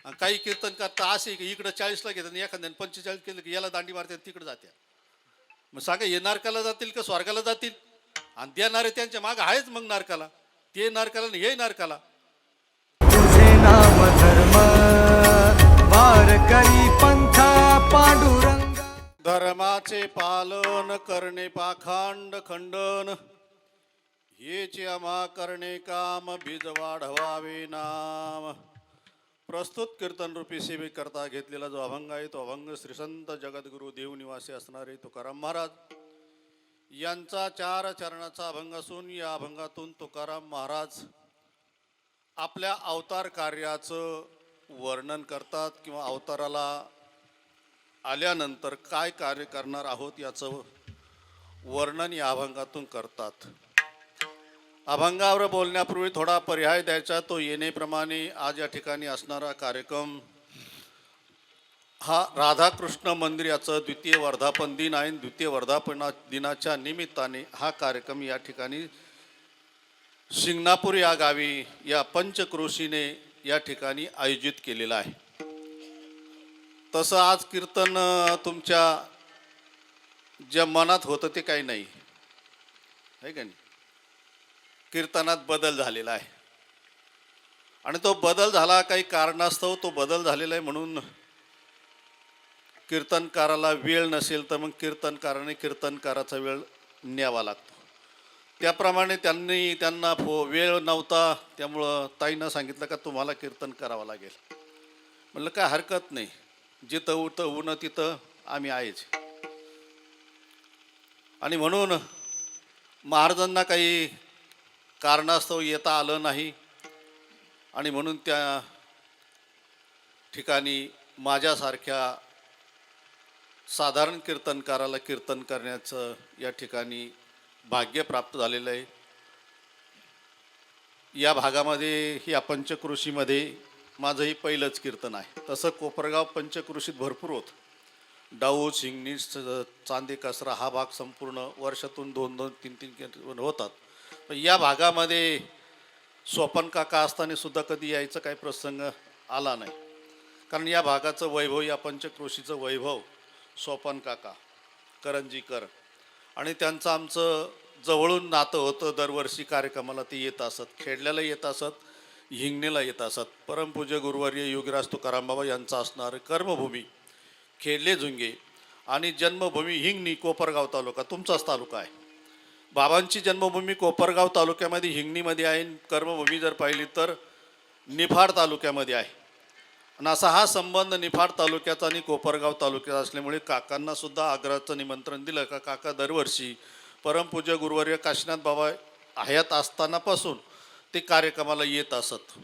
आणि काही कीर्तन करता असे की इकडं 40ला घेतात आणि एखाद्याने 45 केलं की याला दांडी मारतात तिकडे जात्या. मग सांगा हे नरकाला जातील का स्वर्गाला जातील? आणि देणारे त्यांच्या मागं आहेच मग नरकाला. ते नरकाला आणि हे नरकाला. तुझे नाम धर्म वारकरी पंथा पांडुरंग. धर्माचे पालन करणे पाखांड खंडन, हेचे आम्हा करणे काम बीज वाढवावे नाम. प्रस्तुत कीर्तन रूपी सेवे करता घेतलेला जो अभंग आहे तो अभंग श्री संत जगद्गुरु देवनिवासी असणारे तुकाराम महाराज यांचा 4 चरणाचा अभंग असून या अभंगातून तुकाराम महाराज आपल्या अवतार कार्याचं वर्णन करतात किंवा अवताराला आल्यानंतर काय कार्य करणार आहोत याचं वर्णन या अभंगातून करतात. अभंगावर बोलण्यापूर्वी थोडा पर्याय द्यायचा. तो येणेप्रमाणे आज या ठिकाणी असणारा कार्यक्रम हा राधाकृष्ण मंदिर याचं द्वितीय वर्धापन दिन आहे. द्वितीय वर्धापन दिनाच्या निमित्ताने हा कार्यक्रम या ठिकाणी शिंगणापूर या गावी या पंचक्रोशीने या ठिकाणी आयोजित केलेला आहे. तसं आज कीर्तन तुमच्या ज्या मनात होतं ते काही नाही आहे का नाही. कीर्तनात बदल झालेला आहे आणि तो बदल झाला काही कारणास्तव. तो बदल झालेला आहे म्हणून कीर्तनकाराला वेळ नसेल तर मग कीर्तनकाराने कीर्तनकाराचा वेळ न्यावा लागतो. त्याप्रमाणे त्यांना वेळ नव्हता, त्यामुळं ताईनं सांगितलं का तुम्हाला कीर्तन करावं लागेल. म्हणलं काय हरकत नाही, जिथं उठं ऊन तिथं आम्ही आहेच. आणि म्हणून महाराजांना काही कारणास्तव येता आलं नाही आणि म्हणून त्या ठिकाणी माझ्यासारख्या साधारण कीर्तनकाराला कीर्तन करण्याचं या ठिकाणी भाग्य प्राप्त झालेलं आहे. या भागामध्ये या पंचक्रोशीमध्ये माझंही पहिलंच कीर्तन आहे. तसं कोपरगाव पंचक्रोशीत भरपूर होतं. डाऊज, शिंगणी, चांदे, कसरा हा भाग संपूर्ण वर्षातून 2-2, 3-3 कीर्तन होतात. पण या भागामध्ये स्वपन काका असताना सुद्धा कधी यायचं काही प्रसंग आला नाही. कारण या भागाचं वैभव, या पंचक्रोशीचं वैभव स्वपन काका करंजीकर आणि त्यांचं आमचं जवळून नातं होतं. दरवर्षी कार्यक्रमाला ते येत असत, खेडल्याला येत असत, हिंगणीला येत असत. परमपूज्य गुरुवर्य योगीराज तुकाराम बाबा यांचा असणारं कर्मभूमी खेडले झुंगे आणि जन्मभूमी हिंगणी कोपरगाव तालुका तुमचाच तालुका आहे. बाबांची जन्मभूमी कोपरगाव तालुक्यामध्ये हिंगणीमध्ये आहे. कर्मभूमी जर पाहिली तर निफाड तालुक्यामध्ये आहे. आणि असा हा संबंध निफाड तालुक्याचा आणि कोपरगाव तालुक्याचा असल्यामुळे काकांना सुद्धा आग्रहाचं निमंत्रण दिलं का काका दरवर्षी परमपूज्य गुरुवर्य काशीनाथ बाबा हयात असतानापासून ते कार्यक्रमाला येत असत.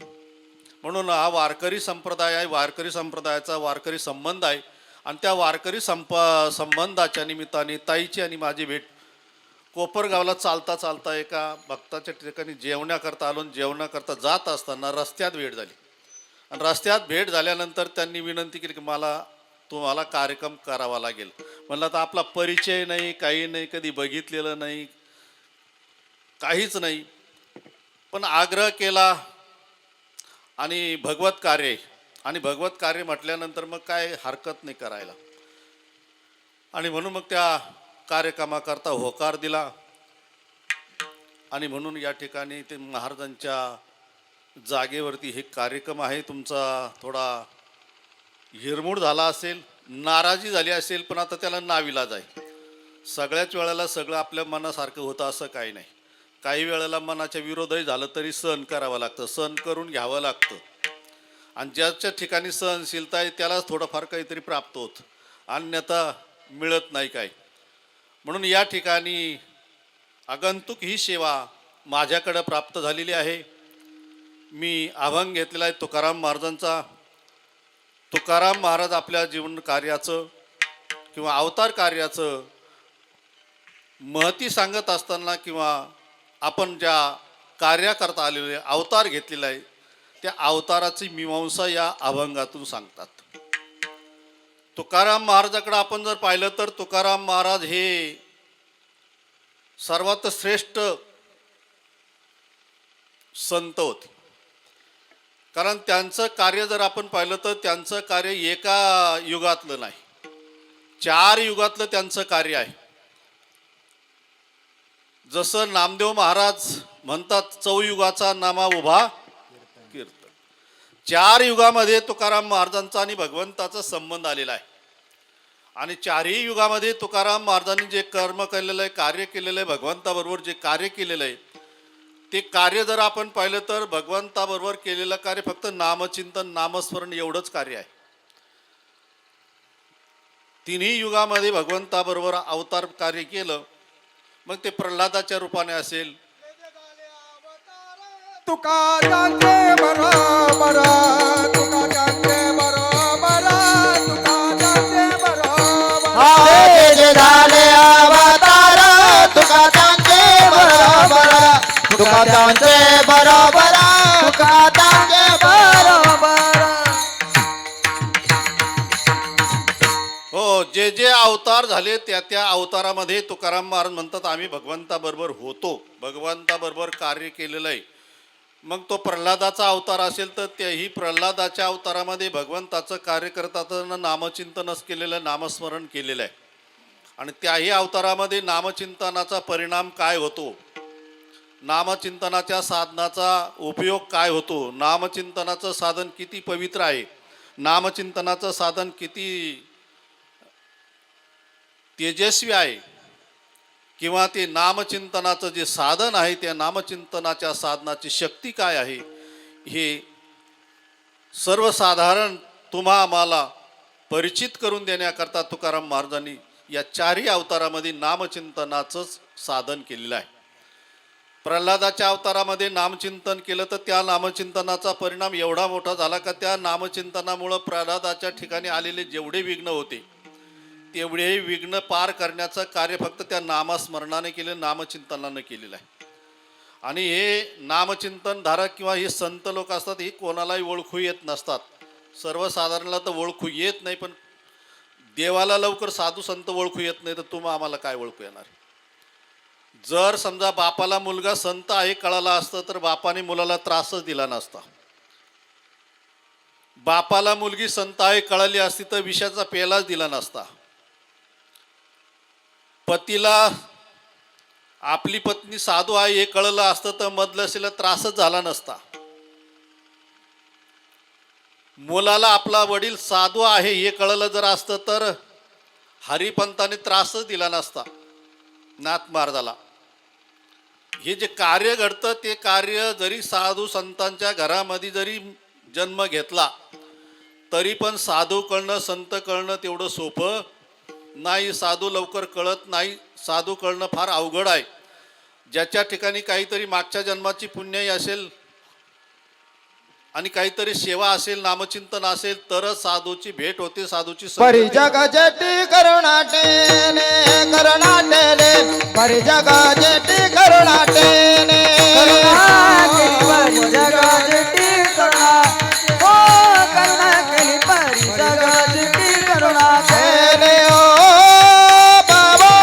म्हणून हा वारकरी संप्रदाय आहे, वारकरी संप्रदायाचा वारकरी संबंध आहे. आणि त्या वारकरी संबंधाच्या निमित्ताने ताईची आणि माझी भेट कोपरगावला चालता चालता एका भक्ताच्या ठिकाणी जेवण्याकरता आलो. जेवणाकरता जात असताना रस्त्यात भेट झाली आणि रस्त्यात भेट झाल्यानंतर त्यांनी विनंती केली की तुम्हाला कार्यक्रम करावा लागेल. म्हणलं तर आपला परिचय नाही, काही नाही, कधी बघितलेलं नाही, काहीच नाही, पण आग्रह केला आणि भगवत कार्य म्हटल्यानंतर मग काय हरकत नाही करायला. आणि म्हणून मग त्या कार्यक्रमाकरता होकार दिला. आणि म्हणून या ठिकाणी ते महाराजांच्या जागेवरती हे कार्यक्रम आहे. तुमचा थोडा हिरमूड झाला असेल, नाराजी झाली असेल, पण आता त्याला नाविलाज आहे. सगळ्याच वेळेला सगळं आपल्या मनासारखं होतं असं काही नाही. काही वेळेला मनाच्या विरोधही झालं तरी सहन करावं लागतं, सहन करून घ्यावं लागतं. आणि ज्याच्या ठिकाणी सहनशीलता आहे त्यालाच थोडंफार काहीतरी प्राप्त होतं, अन्यथा मिळत नाही काय. म्हणून या ठिकाणी आगंतुक ही सेवा माझ्याकडं प्राप्त झालेली आहे. मी अभंग घेतलेला आहे तुकाराम महाराजांचा. तुकाराम महाराज आपल्या जीवन कार्याचं किंवा अवतार कार्याचं महती सांगत असताना किंवा आपण ज्या कार्याकरता आलेले अवतार घेतलेला आहे त्या अवताराची मीमांसा या अभंगातून सांगतात. तुकाराम महाराजाकडे आपण जर पाहिलं तर तुकाराम महाराज हे सर्वात श्रेष्ठ संत होते. कारण त्यांचं कार्य जर आपण पाहिलं तर त्यांचं कार्य एका युगातलं नाही, 4 युगातलं त्यांचं कार्य आहे. जसं नामदेव महाराज म्हणतात, चौयुगाचा नामा उभा कीर्तन. 4 युगामध्ये तुकाराम महाराजांचा आणि भगवंताचा संबंध आलेला आहे. आणि 4ही युगामध्ये तुकाराम महाराजांनी जे कर्म केलेलं आहे, कार्य केलेलं आहे, भगवंताबरोबर जे कार्य केलेलं आहे, ते कार्य जर आपण पाहिलं तर भगवंताबरोबर केलेलं कार्य फक्त नामचिंतन, नामस्मरण एवढंच कार्य आहे. तिन्ही युगामध्ये भगवंताबरोबर अवतार कार्य केलं. मग ते प्रल्हादाच्या रूपाने असेल, तुका जानते बरोबर, तुका जानते बरोबर, तुका जानते बरोबर. हे जे झाले अवतार तुका त्यांचे बरोबर, तुका त्यांचे बरोबर, तुका त्यांचे बरोबर. हो, जे जे अवतार झाले त्या त्या अवतारामध्ये तुकाराम महाराज म्हणतात आम्ही भगवंताबरोबर होतो, भगवंताबरोबर कार्य केलेलं आहे. मग तो प्रल्हादाचा अवतार असेल तर त्याही प्रल्हादाच्या अवतारामध्ये भगवंताचं कार्य करत असताना नामचिंतनच केलेलं, नामस्मरण केलेलं आहे. आणि त्याही अवतारामध्ये नामचिंतनाचा परिणाम काय होतो, नामचिंतनाच्या साधनाचा उपयोग काय होतो, नामचिंतनाचं साधन किती पवित्र आहे, नामचिंतनाचं साधन किती तेजस्वी आहे, किंवा ते नामचिंतनाचं जे साधन आहे त्या नामचिंतनाच्या साधनाची शक्ती काय आहे, हे सर्वसाधारण तुम्हा आम्हाला परिचित करून देण्याकरता तुकाराम महाराजांनी या 4ही अवतारामध्ये नामचिंतनाचंच साधन केलेलं आहे. प्रल्हादाच्या अवतारामध्ये नामचिंतन केलं तर त्या नामचिंतनाचा परिणाम एवढा मोठा झाला का त्या नामचिंतनामुळं प्रल्हादाच्या ठिकाणी आलेले जेवढे विघ्न होते तेवढेही विघ्न पार करण्याचं कार्य फक्त त्या नामस्मरणाने केलं, नामचिंतनानं केलेलं आहे. आणि हे नामचिंतन धारक किंवा हे संत लोक असतात, हे कोणालाही ओळखू येत नसतात. सर्वसाधारणला तर ओळखू येत नाही, पण देवाला लवकर साधू संत ओळखू येत नाही तर तुम्हा आम्हाला काय ओळखू येणार. जर समजा बापाला मुलगा संत आहे कळाला असतं तर बापाने मुलाला त्रासच दिला नसता. बापाला मुलगी संत आहे कळाली असती तर विषाचा पेलाच दिला नसता. पतीला आपली पत्नी साधू आहे हे कळलं असतं तर मधलसीला त्रासच झाला नसता. मुलाला आपला वडील साधू आहे हे कळलं जर असतं तर हरिपंताने त्रासच दिला नसता नाथ महाराजाला. हे जे कार्य घडतं ते कार्य जरी साधू संतांच्या घरामध्ये जरी जन्म घेतला तरी पण साधू कळणं, संत कळणं तेवढं सोपं नाही. साधू लवकर कळत नाही, साधू कळणं फार अवघड आहे. ज्याच्या ठिकाणी काहीतरी मागच्या जन्माची पुण्याई असेल आणि काहीतरी सेवा असेल, नामचिंतन असेल तरच साधूची भेट होते, साधूची परि जग जेटी करुणाटेने करुणाटेने, परि जग जेटी करुणाटेने परि जगजेटी करुणा, ओ करुणा केली परि जगजेटी करुणा केली. ओ बाबा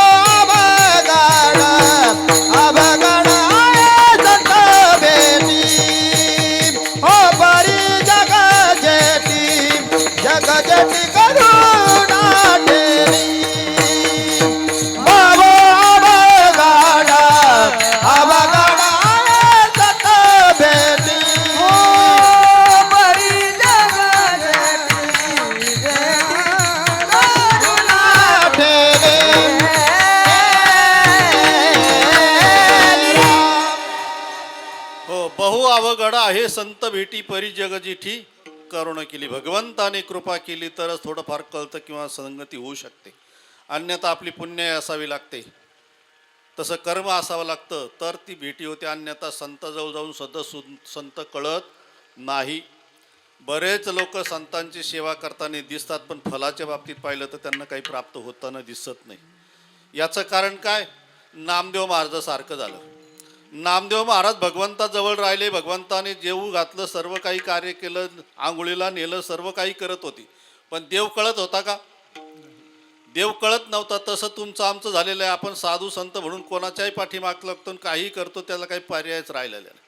अभगाड अभगाड आहे संत बेटी, ओ परि जग जेटी जग जेटी करुणाटेने, बाबा अभगाड अभगाड आहे संत बेटी, ओ परि जगजेटी हो, बहु अवघड आहे संत भेटी परी जग जिठी करुणा केली. भगवंताने कृपा केली तरच थोडंफार कळतं किंवा संगती होऊ शकते, अन्यथा आपली पुण्य असावी लागते, तसं कर्म असावं लागतं तर ती भेटी होते. अन्यथा संताजवळ जाऊन सुद्धा संत कळत नाही. बरेच लोक संतांची सेवा करताना दिसतात पण फलाच्या बाबतीत पाहिलं तर त्यांना काही प्राप्त होताना दिसत नाही. याचं कारण काय, नामदेव महाराजासारखं झालं. नामदेव महाराज भगवंताजवळ राहिले, भगवंताने जेवू घातलं, सर्व काही कार्य केलं, आंघोळीला नेलं, सर्व काही करत होती, पण देव कळत होता का? देव कळत नव्हता. तसं तुमचं आमचं झालेलं आहे. आपण साधू संत म्हणून कोणाच्याही पाठीमाग लागतो, काही करतो, त्याला काही पर्यायच राहिलेला नाही.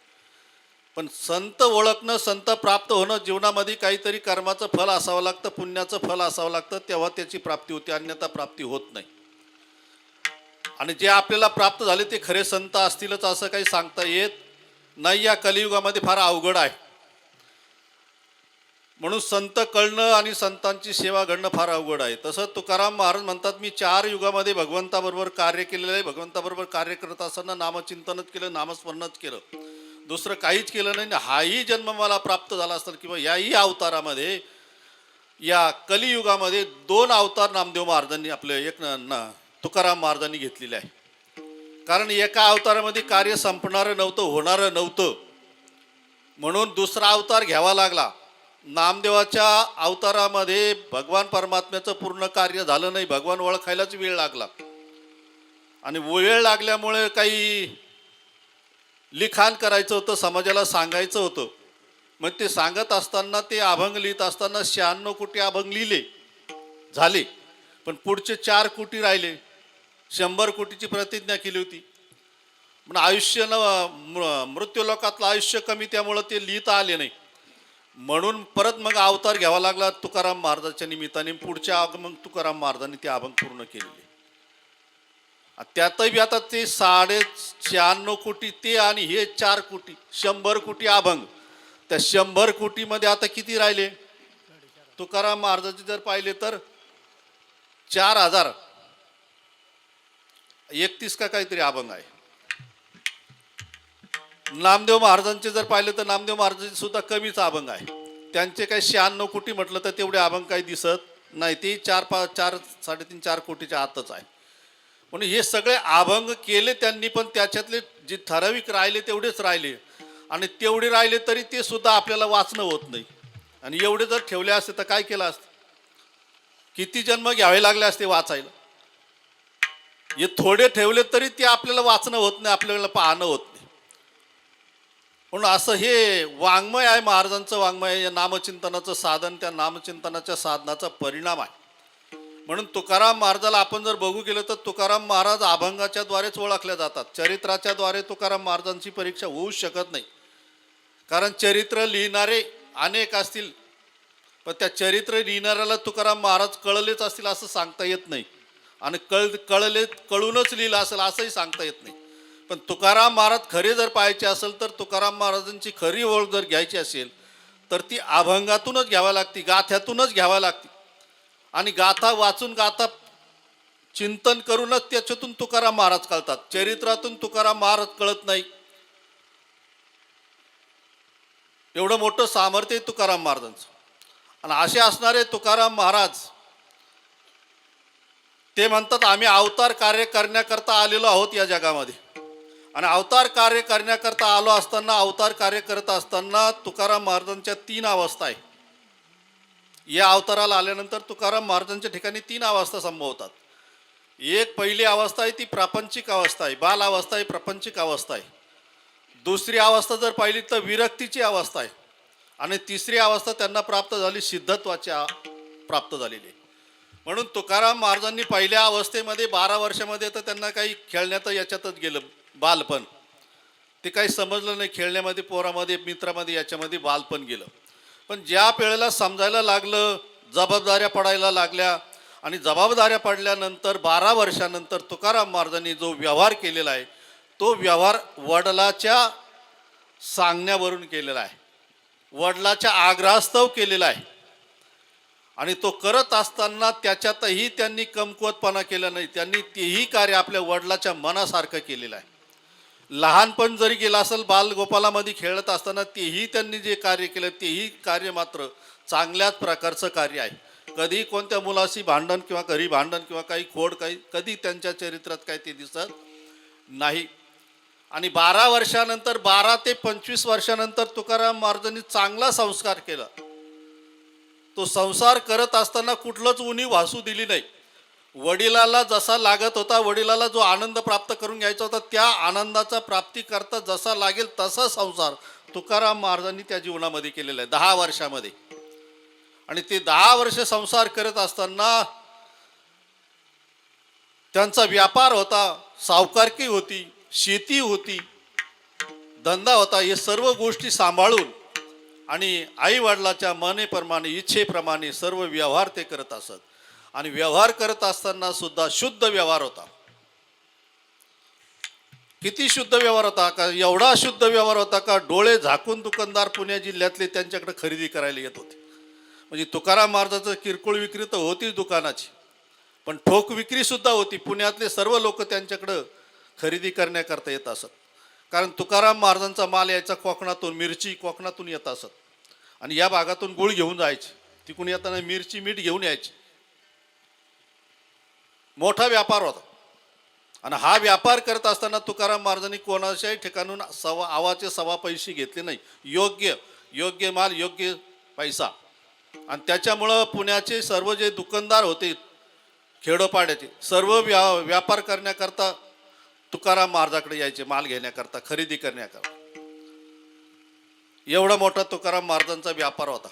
पण संत ओळखणं, संत प्राप्त होणं, जीवनामध्ये काहीतरी कर्माचं फल असावं लागतं, पुण्याचं फल असावं लागतं, तेव्हा त्याची प्राप्ती होते, अन्यथा प्राप्ती होत नाही. आणि जे आपल्याला प्राप्त झाले ते खरे संत असतीलच असं काही सांगता येत नाही. या कलियुगामध्ये फार अवघड आहे. म्हणून संत कळणं आणि संतांची सेवा घडणं फार अवघड आहे. तसं तुकाराम महाराज म्हणतात, मी 4 युगामध्ये भगवंताबरोबर कार्य केलेलं आहे. भगवंताबरोबर कार्य करत असताना नामचिंतनच केलं, नामस्मरणच केलं, दुसरं काहीच केलं नाही. हाही जन्म मला प्राप्त झाला असता किंवा याही अवतारामध्ये, या कलियुगामध्ये 2 अवतार नामदेव महाराजांनी आपले तुकाराम महाराजांनी घेतलेले आहे. कारण एका अवतारामध्ये कार्य संपणारं नव्हतं, होणारं नव्हतं, म्हणून दुसरा अवतार घ्यावा लागला. नामदेवाच्या अवतारामध्ये भगवान परमात्म्याचं पूर्ण कार्य झालं नाही, भगवान ओळखायलाच वेळ लागला. आणि वेळ लागल्यामुळे काही लिखाण करायचं होतं, समाजाला सांगायचं होतं. मग ते सांगत असताना, ते अभंग लिहित असताना 96 कोटी अभंग लिहिले झाले, पण पुढचे 4 कोटी राहिले. 100 कोटीची प्रतिज्ञा केली होती. पण आयुष्य मृत्यूलोकातलं आयुष्य कमी, त्यामुळं ते लिहिता आले नाही. म्हणून परत मग अवतार घ्यावा लागला तुकाराम महाराजाच्या निमित्ताने. पुढच्या मग तुकाराम महाराजांनी ते अभंग पूर्ण केलेले. त्यातही आता ते 96 कोटी ते आणि हे 4 कोटी, 100 कोटी अभंग. त्या 100 कोटीमध्ये आता किती राहिले? तुकाराम महाराजाचे जर पाहिले तर 4031 का काहीतरी अभंग आहे. नामदेव महाराजांचे जर पाहिले तर नामदेव महाराजांचे सुद्धा कमीच अभंग आहे. त्यांचे काही 96 कोटी म्हटलं तर तेवढे अभंग काही दिसत नाही. ते 4-4.5 कोटीच्या आतच आहे. म्हणून हे सगळे अभंग केले त्यांनी, पण त्याच्यातले जे ठराविक राहिले तेवढेच राहिले. आणि तेवढे राहिले तरी ते सुद्धा आपल्याला वाचणं होत नाही. आणि एवढे जर ठेवले असते तर काय केलं असतं? किती जन्म घ्यावे लागले असते वाचायला. हे थोडे ठेवले तरी ते आपल्याला वाचणं होत नाही, आपल्याला पाहणं होत नाही. म्हणून असं हे वाङ्मय आहे, महाराजांचं वाङ्मय. या नामचिंतनाचं साधन, त्या नामचिंतनाच्या साधनाचा परिणाम आहे. म्हणून तुकाराम महाराजाला आपण जर बघू गेलं तर तुकाराम महाराज अभंगाच्या द्वारेच ओळखल्या जातात. चरित्राच्या द्वारे तुकाराम महाराजांची परीक्षा होऊ शकत नाही. कारण चरित्र लिहिणारे अनेक असतील, पण त्या चरित्र लिहिणाऱ्याला तुकाराम महाराज कळलेच असतील असं सांगता येत नाही. आणि कळूनच लिहिलं असेल असंही सांगता येत नाही. पण तुकाराम महाराज खरे जर पाहायचे असेल तर तुकाराम महाराजांची खरी ओळख जर घ्यायची असेल तर ती अभंगातूनच घ्यावी लागते, गाथ्यातूनच घ्यावी लागते. आणि गाथा वाचून, गाथा चिंतन करूनच त्याच्यातून तुकाराम महाराज कळतात. चरित्रातून तुकाराम महाराज कळत नाही. एवढं मोठं सामर्थ्य आहे तुकाराम महाराजांचं. आणि असे असणारे तुकाराम महाराज ते म्हणतात, आम्ही अवतार कार्य करण्याकरता आलेलो आहोत या जगामध्ये. आणि अवतार कार्य करण्याकरता आलो असताना, अवतार कार्य करत असताना तुकाराम महाराजांच्या 3 अवस्था आहे. या अवताराला आल्यानंतर तुकाराम महाराजांच्या ठिकाणी 3 अवस्था संभवतात. एक पहिली अवस्था आहे ती प्रापंचिक अवस्था आहे, बाल अवस्था आहे, प्रापंचिक अवस्था आहे. दुसरी अवस्था जर पाहिली तर विरक्तीची अवस्था आहे. आणि तिसरी अवस्था त्यांना प्राप्त झाली सिद्धत्वाची प्राप्त झालेली. म्हणून तुकाराम महाराजांनी पहिल्या अवस्थेमध्ये 12 वर्षामध्ये तर त्यांना काही खेळण्यात याच्यातच गेलं बालपण. ते काही समजलं नाही, खेळण्यामध्ये, पोरामध्ये, मित्रामध्ये, याच्यामध्ये बालपण गेलं. पण ज्या वेळेला समजायला लागलं, जबाबदाऱ्या पडायला लागल्या, आणि जबाबदाऱ्या पडल्यानंतर 12 वर्षानंतर तुकाराम महाराजांनी जो व्यवहार केलेला आहे तो व्यवहार वडिलाच्या सांगण्यावरून केलेला आहे, वडिलाच्या आग्रहास्तव केलेला आहे. आणि तो करत असताना त्याच्यातही त्यांनी कमकुवतपणा केला नाही. त्यांनी तेही कार्य आपल्या वडिलाच्या मनासारखं केलेलं आहे. लहानपण जरी गेलं असेल, बालगोपालामध्ये खेळत असताना तेही त्यांनी जे कार्य केलं तेही कार्य मात्र चांगल्याच प्रकारचं कार्य आहे. कधी कोणत्या मुलाशी भांडण किंवा घरी भांडण किंवा काही खोड कधी त्यांच्या चरित्रात काही ते दिसत नाही. आणि 12 वर्षानंतर, 12 ते 25 वर्षानंतर तुकाराम महाराजांनी चांगला संस्कार केला. तो संसार करत असताना कुठलंच उणीव भासू दिली नाही. वडिलाला जसा लागत होता, वडिलाला जो आनंद प्राप्त करून घ्यायचा होता, त्या आनंदाचा प्राप्ती करता जसा लागेल तसा संसार तुकाराम महाराजांनी त्या जीवनामध्ये केलेला आहे 10 वर्षामध्ये. आणि ते 10 वर्ष संसार करत असताना त्यांचा व्यापार होता, सावकारकी होती, शेती होती, धंदा होता, हे सर्व गोष्टी सांभाळून आणि आई वडिलाच्या मनेप्रमाणे इच्छेप्रमाणे सर्व व्यवहार ते करत असत. आणि व्यवहार करत असताना सुद्धा शुद्ध व्यवहार होता. किती शुद्ध व्यवहार होता का? एवढा शुद्ध व्यवहार होता का डोळे झाकून दुकानदार पुणे जिल्ह्यातले त्यांच्याकडे खरेदी करायला येत होते. म्हणजे तुकाराम महाराजाचं किरकोळ विक्री तर होतीच दुकानाची, पण ठोक विक्री सुद्धा होती. पुण्यातले सर्व लोक त्यांच्याकडं खरेदी करण्याकरता येत असत. कारण तुकाराम महाराजांचा माल यायचा कोकणातून, मिरची कोकणातून येत असत आणि या भागातून गुळ घेऊन जायचे. तिकडून येताना मिरची मीठ घेऊन यायची. मोठा व्यापार होता. आणि हा व्यापार करत असताना तुकाराम महाराजांनी कोणाच्याही ठिकाणून आवाचे सवा पैसे घेतले नाही. योग्य माल योग्य पैसा. आणि त्याच्यामुळं पुण्याचे सर्व जे दुकानदार होते खेडोपाड्याचे सर्व व्यापार करण्याकरता तुकाराम महाराजाकडे यायचे, माल घेण्याकरता, खरेदी करण्याकरता. एवढा मोठा तुकाराम महाराजांचा व्यापार होता.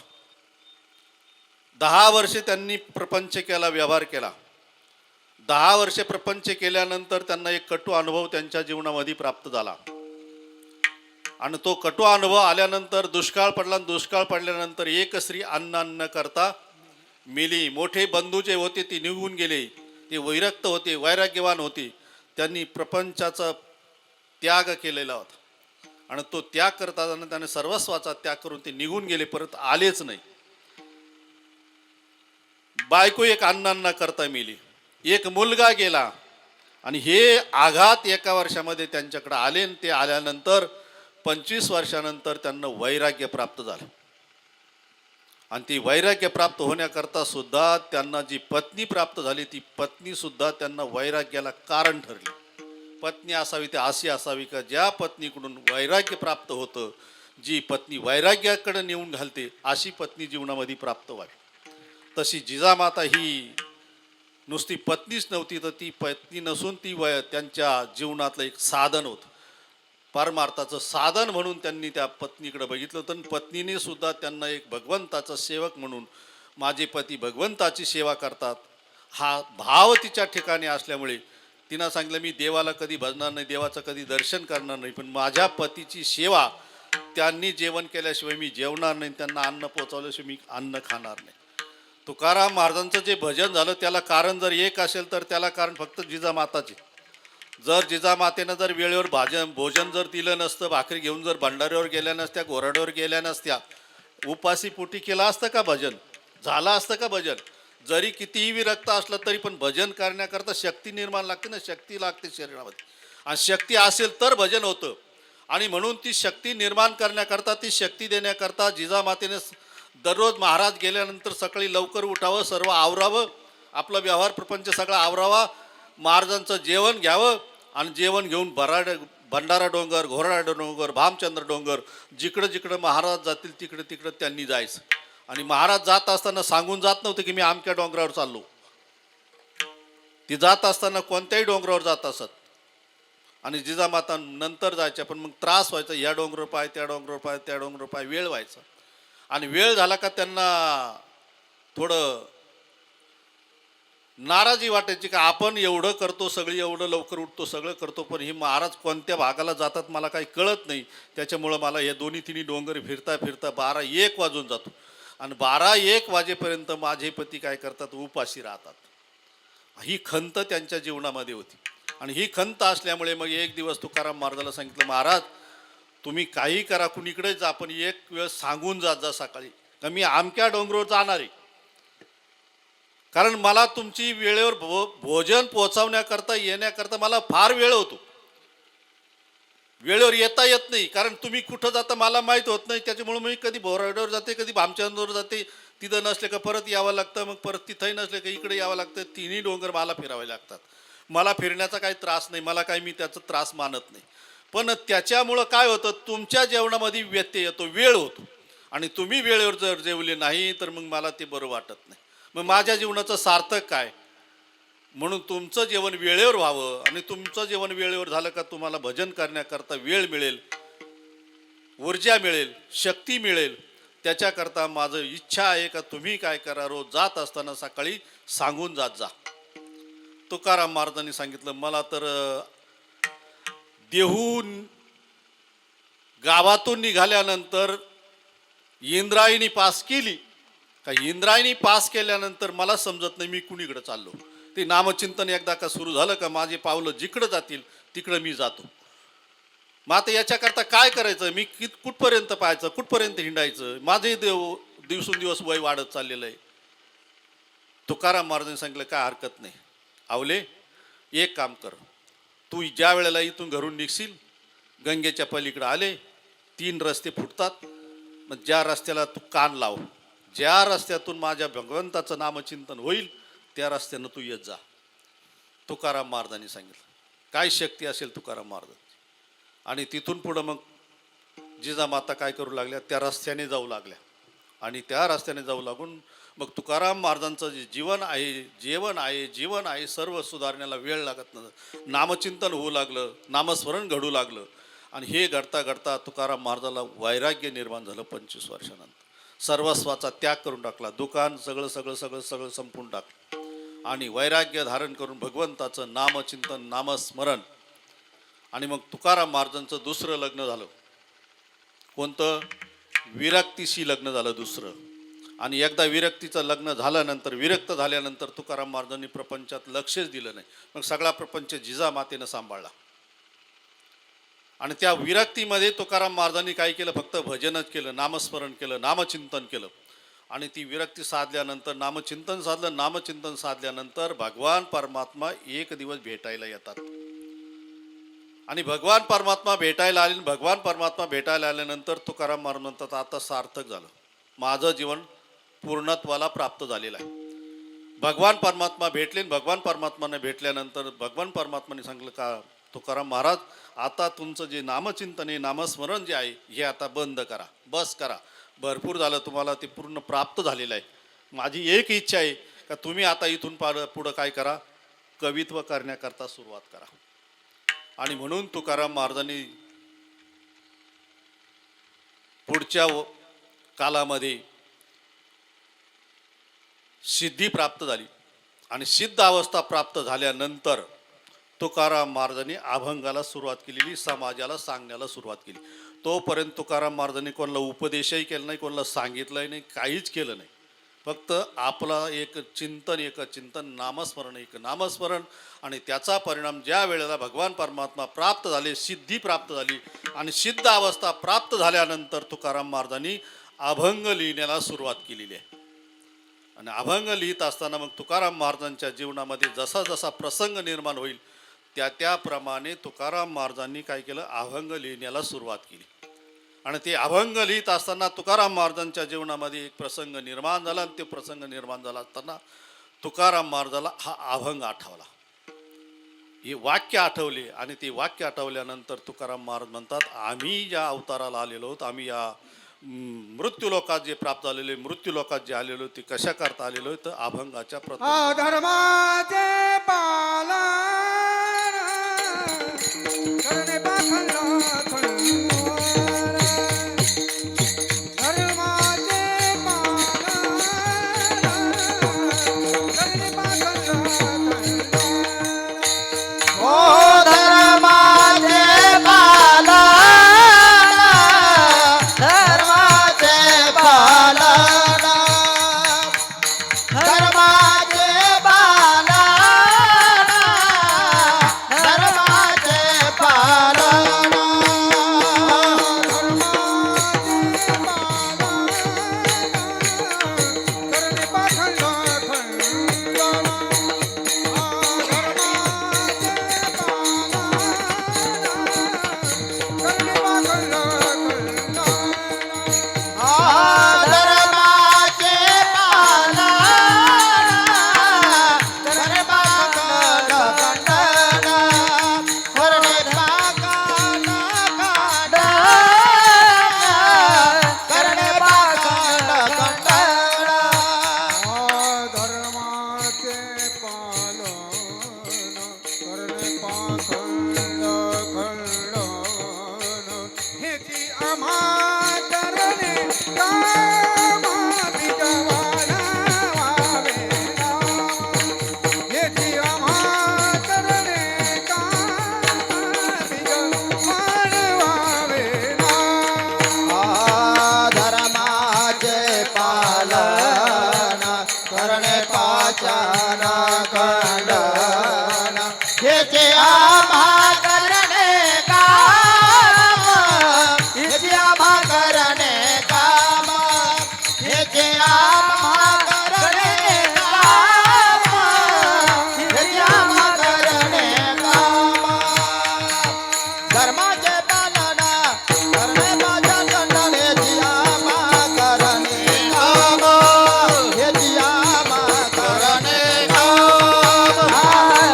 10 वर्षे त्यांनी प्रपंच केला, व्यवहार केला. 10 वर्षे प्रपंच केल्यानंतर त्यांना एक कटू अनुभव त्यांच्या जीवनामध्ये प्राप्त झाला. आणि तो कटू अनुभव आल्यानंतर दुष्काळ पडला. दुष्काळ पडल्यानंतर एक स्त्री अन्न करता मेली. मोठे बंधू जे होते ते निघून गेले. ते वैरक्त होते, वैराग्यवान होते. त्यांनी प्रपंचाचा त्याग केलेला होता. आणि तो त्याग करत असताना त्याने सर्वस्वाचा त्याग करून ते निघून गेले, परत आलेच नाही. बायको एक अन्न करता मेली. एक मुलगा गेला. आणि हे आघात एका वर्षामध्ये त्यांच्याकडे आले. आणि ते आल्यानंतर 25 वर्षानंतर त्यांना वैराग्य प्राप्त झालं. आणि ती वैराग्य प्राप्त होण्याकरता सुद्धा त्यांना जी पत्नी प्राप्त झाली, ती पत्नी सुद्धा त्यांना वैराग्याला कारण ठरली. पत्नी असावी ते अशी असावी का ज्या पत्नीकडून वैराग्य प्राप्त होतं, जी पत्नी वैराग्याकडे नेऊन घालते, अशी पत्नी जीवनामध्ये प्राप्त व्हावी. तशी जिजामाता ही नुसती पत्नीच नव्हती, तर ती पत्नी नसून ती त्यांच्या जीवनातलं एक साधन होतं. परमार्थाचं साधन म्हणून त्यांनी त्या पत्नीकडे बघितलं होतं. पत्नीने सुद्धा त्यांना एक भगवंताचा सेवक म्हणून, माझे पती भगवंताची सेवा करतात, हा भाव तिच्या ठिकाणी असल्यामुळे तिनं सांगितलं, मी देवाला कधी भजणार नाही, देवाचं कधी दर्शन करणार नाही, पण माझ्या पतीची सेवा, त्यांनी जेवण केल्याशिवाय मी जेवणार नाही, त्यांना अन्न पोचवल्याशिवाय मी अन्न खाणार नाही. तुकाराम महाराजांचं जे भजन झालं त्याला कारण जर एक असेल तर त्याला कारण फक्त जिजामाताचे. जर जिजामातेनं जर वेळेवर भोजन जर दिलं नसतं, भाकरी घेऊन जर भंडाऱ्यावर गेल्या नसत्या, घोराड्यावर गेल्या नसत्या, उपाशी पोटी केलं असतं का भजन? झालं असतं का भजन? जरी कितीही विरक्त असलं तरी पण भजन करण्याकरता शक्ती निर्माण लागते ना, शक्ती लागते शरीरामध्ये. आणि शक्ती असेल तर भजन होतं. आणि म्हणून ती शक्ती निर्माण करण्याकरता, ती शक्ती देण्याकरता जिजामातेने दररोज महाराज गेल्यानंतर सकाळी लवकर उठावं, सर्व आवरावं, आपला व्यवहार प्रपंच सगळा आवरावा, महाराजांचं जेवण घ्यावं. आणि जेवण घेऊन भंडारा डोंगर, घोराडा डोंगर, भामचंद्र डोंगर, जिकडं जिकडं महाराज जातील तिकडं तिकडं त्यांनी जायचं. आणि महाराज जात असताना सांगून जात नव्हते की मी आमच्या डोंगरावर चाललो. ती जात असताना कोणत्याही डोंगरावर जात असत. आणि जिजामाता नंतर जायच्या, पण मग त्रास व्हायचा, या डोंगरावर पाय, त्या डोंगरावर पाय, त्या डोंगरावर पाय, वेळ व्हायचा. आणि वेळ झाला का त्यांना थोडं नाराजी वाटायची का आपण एवढं करतो, सगळी एवढं लवकर उठतो, सगळं करतो, पण हे महाराज कोणत्या भागाला जातात मला काही कळत नाही. त्याच्यामुळं मला हे दोन्ही तिन्ही डोंगर फिरता फिरता 12-1 वाजून जातो. आणि 12-1 वाजेपर्यंत माझे पती काय करतात, उपाशी राहतात. ही खंत त्यांच्या जीवनामध्ये होती. आणि ही खंत असल्यामुळे मग एक दिवस तुकाराम महाराजाला सांगितलं, महाराज तुम्ही काही करा, कुणीकडे जा, पण एक वेळ सांगून जात जा सकाळी का मी आमक्या डोंगरावर जाणार आहे. कारण मला तुमची वेळेवर भोजन पोहोचवण्याकरता येण्याकरता मला फार वेळ होतो. वेळेवर येता येत नाही, कारण तुम्ही कुठं जाता मला माहीत होत नाही. त्याच्यामुळे मी कधी बोराड्यावर जाते, कधी भामचंद्रवर जाते, तिथं नसले का परत यावं लागतं, मग परत तिथंही नसले का इकडे यावं लागतं. तिन्ही डोंगर मला फिरावे लागतात. मला फिरण्याचा काही त्रास नाही, मला काही मी त्याचा त्रास मानत नाही. पण त्याच्यामुळं काय होतं, तुमच्या जेवणामध्ये व्यत्यय येतो, वेळ होतो. आणि तुम्ही वेळेवर जर जेवले नाही तर मग मला ते बरं वाटत नाही. मग माझ्या जीवनाचं सार्थक काय? म्हणून तुमचं जेवण वेळेवर व्हावं. आणि तुमचं जेवण वेळेवर झालं का तुम्हाला भजन करण्याकरता वेळ मिळेल, ऊर्जा मिळेल, शक्ती मिळेल. त्याच्याकरता माझं इच्छा आहे का तुम्ही काय करा, रोज जात असताना सकाळी सांगून जात जा. तुकाराम महाराजांनी सांगितलं, मला तर देहून गावातून निघाल्यानंतर इंद्रायणी पास केली का इंद्रायणी पास केल्यानंतर मला समजत नाही मी कुणीकडे चाललो. ते नामचिंतन एकदा का सुरू झालं का माझे पावलं जिकडं जातील तिकडं मी जातो. मग आता याच्याकरता काय करायचं, मी कुठपर्यंत पाहायचं, कुठपर्यंत हिंडायचं, माझे दिवसेंदिवस वय वाढत चाललेलं आहे. तुकाराम महाराजांनी सांगितलं काय हरकत नाही, आवले एक काम कर, तू ज्या वेळेला इथून घरून निघशील गंगेच्या पलीकडे आले 3 रस्ते फुटतात, मग ज्या रस्त्याला तू कान लाव, ज्या रस्त्यातून माझ्या भगवंताचं नामचिंतन होईल त्या रस्त्यानं तू येत जा. तुकाराम महाराजांनी सांगितलं. काय शक्ती असेल तुकाराम महाराजांची. आणि तिथून पुढं मग जिजामाता काय करू लागल्या, त्या रस्त्याने जाऊ लागल्या. आणि त्या रस्त्याने जाऊ लागून मग तुकाराम महाराजांचं जे जीवन आहे सर्व सुधारण्याला वेळ लागत नव्हतं. नामचिंतन होऊ लागलं, नामस्मरण घडू लागलं. आणि हे घडता घडता तुकाराम महाराजाला वैराग्य निर्माण झालं. 25 वर्षानंतर सर्वस्वाचा त्याग करून टाकला, दुकान सगळं संपून टाकलं आणि वैराग्य धारण करून भगवंताचं नामचिंतन नामस्मरण. आणि मग तुकाराम महाराजांचं दुसरं लग्न झालं. कोणतं? विरक्तीशी लग्न झालं दुसरं. आणि एकदा विरक्तीचं लग्न झाल्यानंतर, विरक्त झाल्यानंतर तुकाराम महाराजांनी प्रपंचात लक्षच दिलं नाही. मग सगळा प्रपंच जिजामातेनं सांभाळला. आणि त्या विरक्तीमध्ये तुकाराम महाराजांनी काय केलं, फक्त भजनच केलं, नामस्मरण केलं, नामचिंतन केलं. आणि ती विरक्ती साधल्यानंतर नामचिंतन साधल्यानंतर भगवान परमात्मा एक दिवस भेटायला येतात. आणि भगवान परमात्मा भेटायला आल्यानंतर तुकाराम महाराज म्हणतात आता सार्थक झालं, माझं जीवन पूर्णत्वाला प्राप्त झालेलं आहे. भगवान परमात्मा भेटले. भगवान परमात्माने भेटल्यानंतर भगवान परमात्माने सांगितलं का तुकाराम महाराज आता तुमचं जे नामचिंतन आहे, नामस्मरण जे आहे हे आता बंद करा, बस करा, भरपूर झालं, तुम्हाला ते पूर्ण प्राप्त झालेलं आहे. माझी एक इच्छा आहे का तुम्ही आता इथून पुढं काय करा, कवित्व करण्याकरता सुरुवात करा. आणि म्हणून तुकाराम महाराजांनी पुढच्या कालामध्ये सिद्धी प्राप्त झाली. आणि सिद्ध अवस्था प्राप्त झाल्यानंतर तुकाराम महाराजांनी अभंगाला सुरुवात केलेली, समाजाला सांगण्याला सुरुवात केली. तोपर्यंत तुकाराम महाराजांनी कोणाला उपदेशही केला नाही, कोणाला सांगितलंही नाही, काहीच केलं नाही. फक्त आपला एक चिंतन नामस्मरण. आणि त्याचा परिणाम ज्या वेळेला भगवान परमात्मा प्राप्त झाले, सिद्धी प्राप्त झाली आणि सिद्ध अवस्था प्राप्त झाल्यानंतर तुकाराम महाराजांनी अभंग लिहिण्याला सुरुवात केलेली आहे. आणि अभंग लिहित असताना मग तुकाराम महाराजांच्या जीवनामध्ये जसा जसा प्रसंग निर्माण होईल त्याप्रमाणे तुकाराम महाराजांनी काय केलं, अभंग लिहिण्याला सुरुवात केली. आणि ते अभंग लिहित असताना तुकाराम महाराजांच्या जीवनामध्ये एक प्रसंग निर्माण झाला. आणि ते प्रसंग निर्माण झाला असताना तुकाराम महाराजाला हा अभंग आठवला, हे वाक्य आठवले. आणि ते वाक्य आठवल्यानंतर तुकाराम महाराज म्हणतात आम्ही ज्या अवताराला आलेलो आहोत, आम्ही या मृत्यूलोकात जे प्राप्त झालेले, मृत्यूलोकात जे आलेलो ते कशा करता आलेलो तर अभंगाच्या धर्माचे पालन करणे धर्माचे पालन करणे पाचान खंडन हेचे आम्हा करणे काम हेचे आम्हा करणे काम हेचे आम्हा करणे काम हेचे आम्हा करणे काम धर्माचे पालन करणे पाचान खंडन हेचे आम्हा करणे काम हेचे आम्हा करणे काम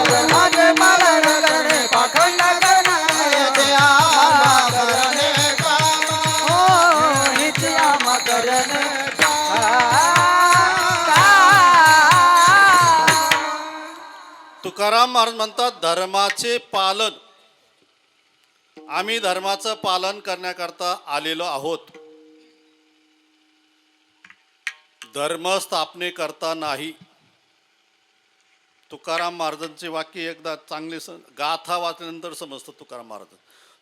धर्माचे पालन करणे पाखंड करणे हेचे आम्हा करणे काम हो हिची आम्हा करणे तुकाराम महाराज म्हणतात धर्माचे पालन. आम्ही धर्माचं पालन करण्याकरता आलेलो आहोत, धर्म स्थापनेकरता नाही. तुकाराम महाराजांचे वाक्य एकदा चांगले गाथा वाचल्यानंतर समजतं तुकाराम महाराज.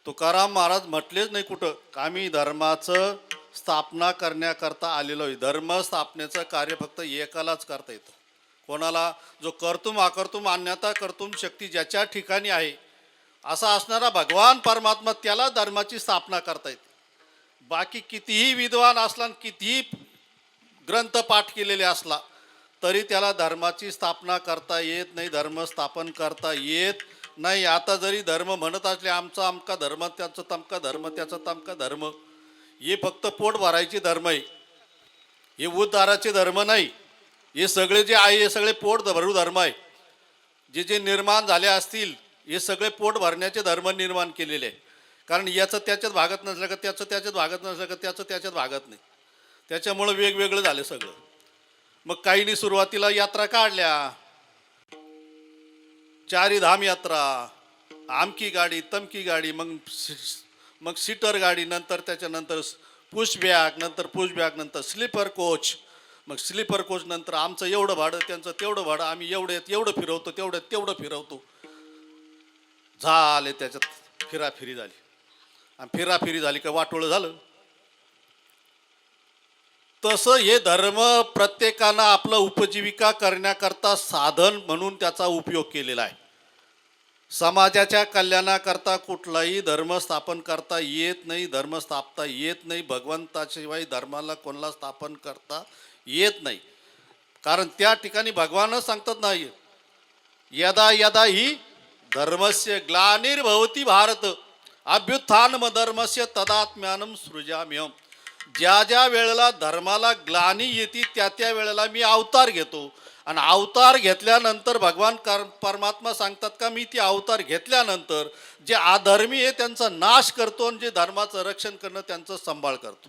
तुकाराम महाराज म्हटलेच नाही कुठं का आम्ही धर्माचं स्थापना करण्याकरता आलेलो आहे. धर्म स्थापनेचं कार्य फक्त एकालाच करता येतं. कोणाला? जो कर्तुम अकर्तुम अन्यथा कर्तुम शक्ती ज्याच्या ठिकाणी आहे असा असणारा भगवान परमात्मा, त्याला धर्माची स्थापना करता येते. बाकी कितीही विद्वान असला आणि कितीही ग्रंथ पाठ केलेले असला तरी त्याला धर्माची स्थापना करता येत नाही, धर्म स्थापन करता येत नाही. आता जरी धर्म म्हणत असले आमचा अमका धर्म, त्याचं तमका धर्म, त्याचा तमका धर्म, हे फक्त पोट भरायचे धर्म आहे, हे उद्धाराचे धर्म नाही. हे सगळे जे आहे हे सगळे पोट भरू धर्म आहे. जे जे निर्माण झाले असतील हे सगळे पोट भरण्याचे धर्म निर्माण केलेले आहे. कारण याचं त्याच्यात भागत नसलं का त्याचं त्याच्यात भागत नसलं का त्याचं त्याच्यात भागत नाही. त्याच्यामुळं वेगवेगळं झालं सगळं. मग काहींनी सुरुवातीला यात्रा काढल्या, चारी धाम यात्रा, आमकी गाडी तमकी गाडी, मग सीटर गाडी, नंतर त्याच्यानंतर पुशबॅग, नंतर पुशबॅग नंतर स्लीपर कोच, मग स्लीपर कोच नंतर आमचं एवढं भाडं त्यांचं तेवढं भाडं, आम्ही एवढं फिरवतो तेवढं फिरवतो. झाले त्याच्यात फिराफिरी झाली, आणि फिराफिरी झाली का वाटोळं झालं. तसं हे धर्म प्रत्येकानं आपलं उपजीविका करण्याकरता साधन म्हणून त्याचा उपयोग केलेला आहे. समाजाच्या कल्याणाकरता कुठलाही धर्म स्थापन करता येत नाही, धर्म स्थापता येत नाही. भगवंताशिवाय धर्माला कोणाला स्थापन करता येत नाही. कारण त्या ठिकाणी भगवानच सांगतात नाही, यदा यदा ही धर्मस्य ग्लानिर्भवती भारत अभ्युत्थानम धर्मस्य तदात्म्यानम सृजाम्यहम. ज्या ज्या वेळेला धर्माला ग्लानी येते त्या त्या वेळेला मी अवतार घेतो. आणि अवतार घेतल्यानंतर भगवान परमात्मा सांगतात का मी ती अवतार घेतल्यानंतर जे अधर्मी आहे त्यांचा नाश करतो आणि जे धर्माचं रक्षण करणं त्यांचं सांभाळ करतो.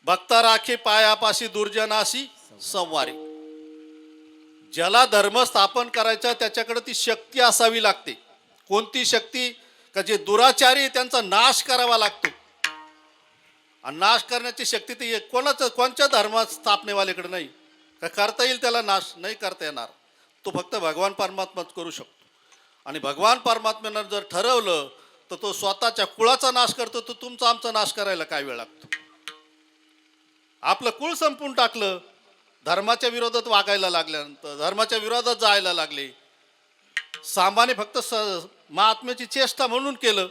भक्ता राखे पायापाशी दुर्जनाशी संवारी. ज्याला धर्म स्थापन करायचा त्याच्याकडे ती शक्ती असावी लागते. कोणती शक्ती? का जे दुराचारी त्यांचा नाश करावा लागतो. आणि नाश करण्याची शक्ती ती कोणत्या धर्म स्थापनेवाल्याकडे नाही. का करता येईल त्याला नाश? नाही करता येणार. तो फक्त भगवान परमात्माच करू शकतो. आणि भगवान परमात्म्यानं जर ठरवलं तर तो स्वतःच्या कुळाचा नाश करतो. तो तुमचा आमचा नाश करायला काय वेळ लागतो? आपलं कुळ संपून टाकलं, धर्माच्या विरोधात वागायला लागल्यानंतर, धर्माच्या विरोधात जायला लागले. सामान्य फक्त महात्म्याची चेष्टा म्हणून केलं,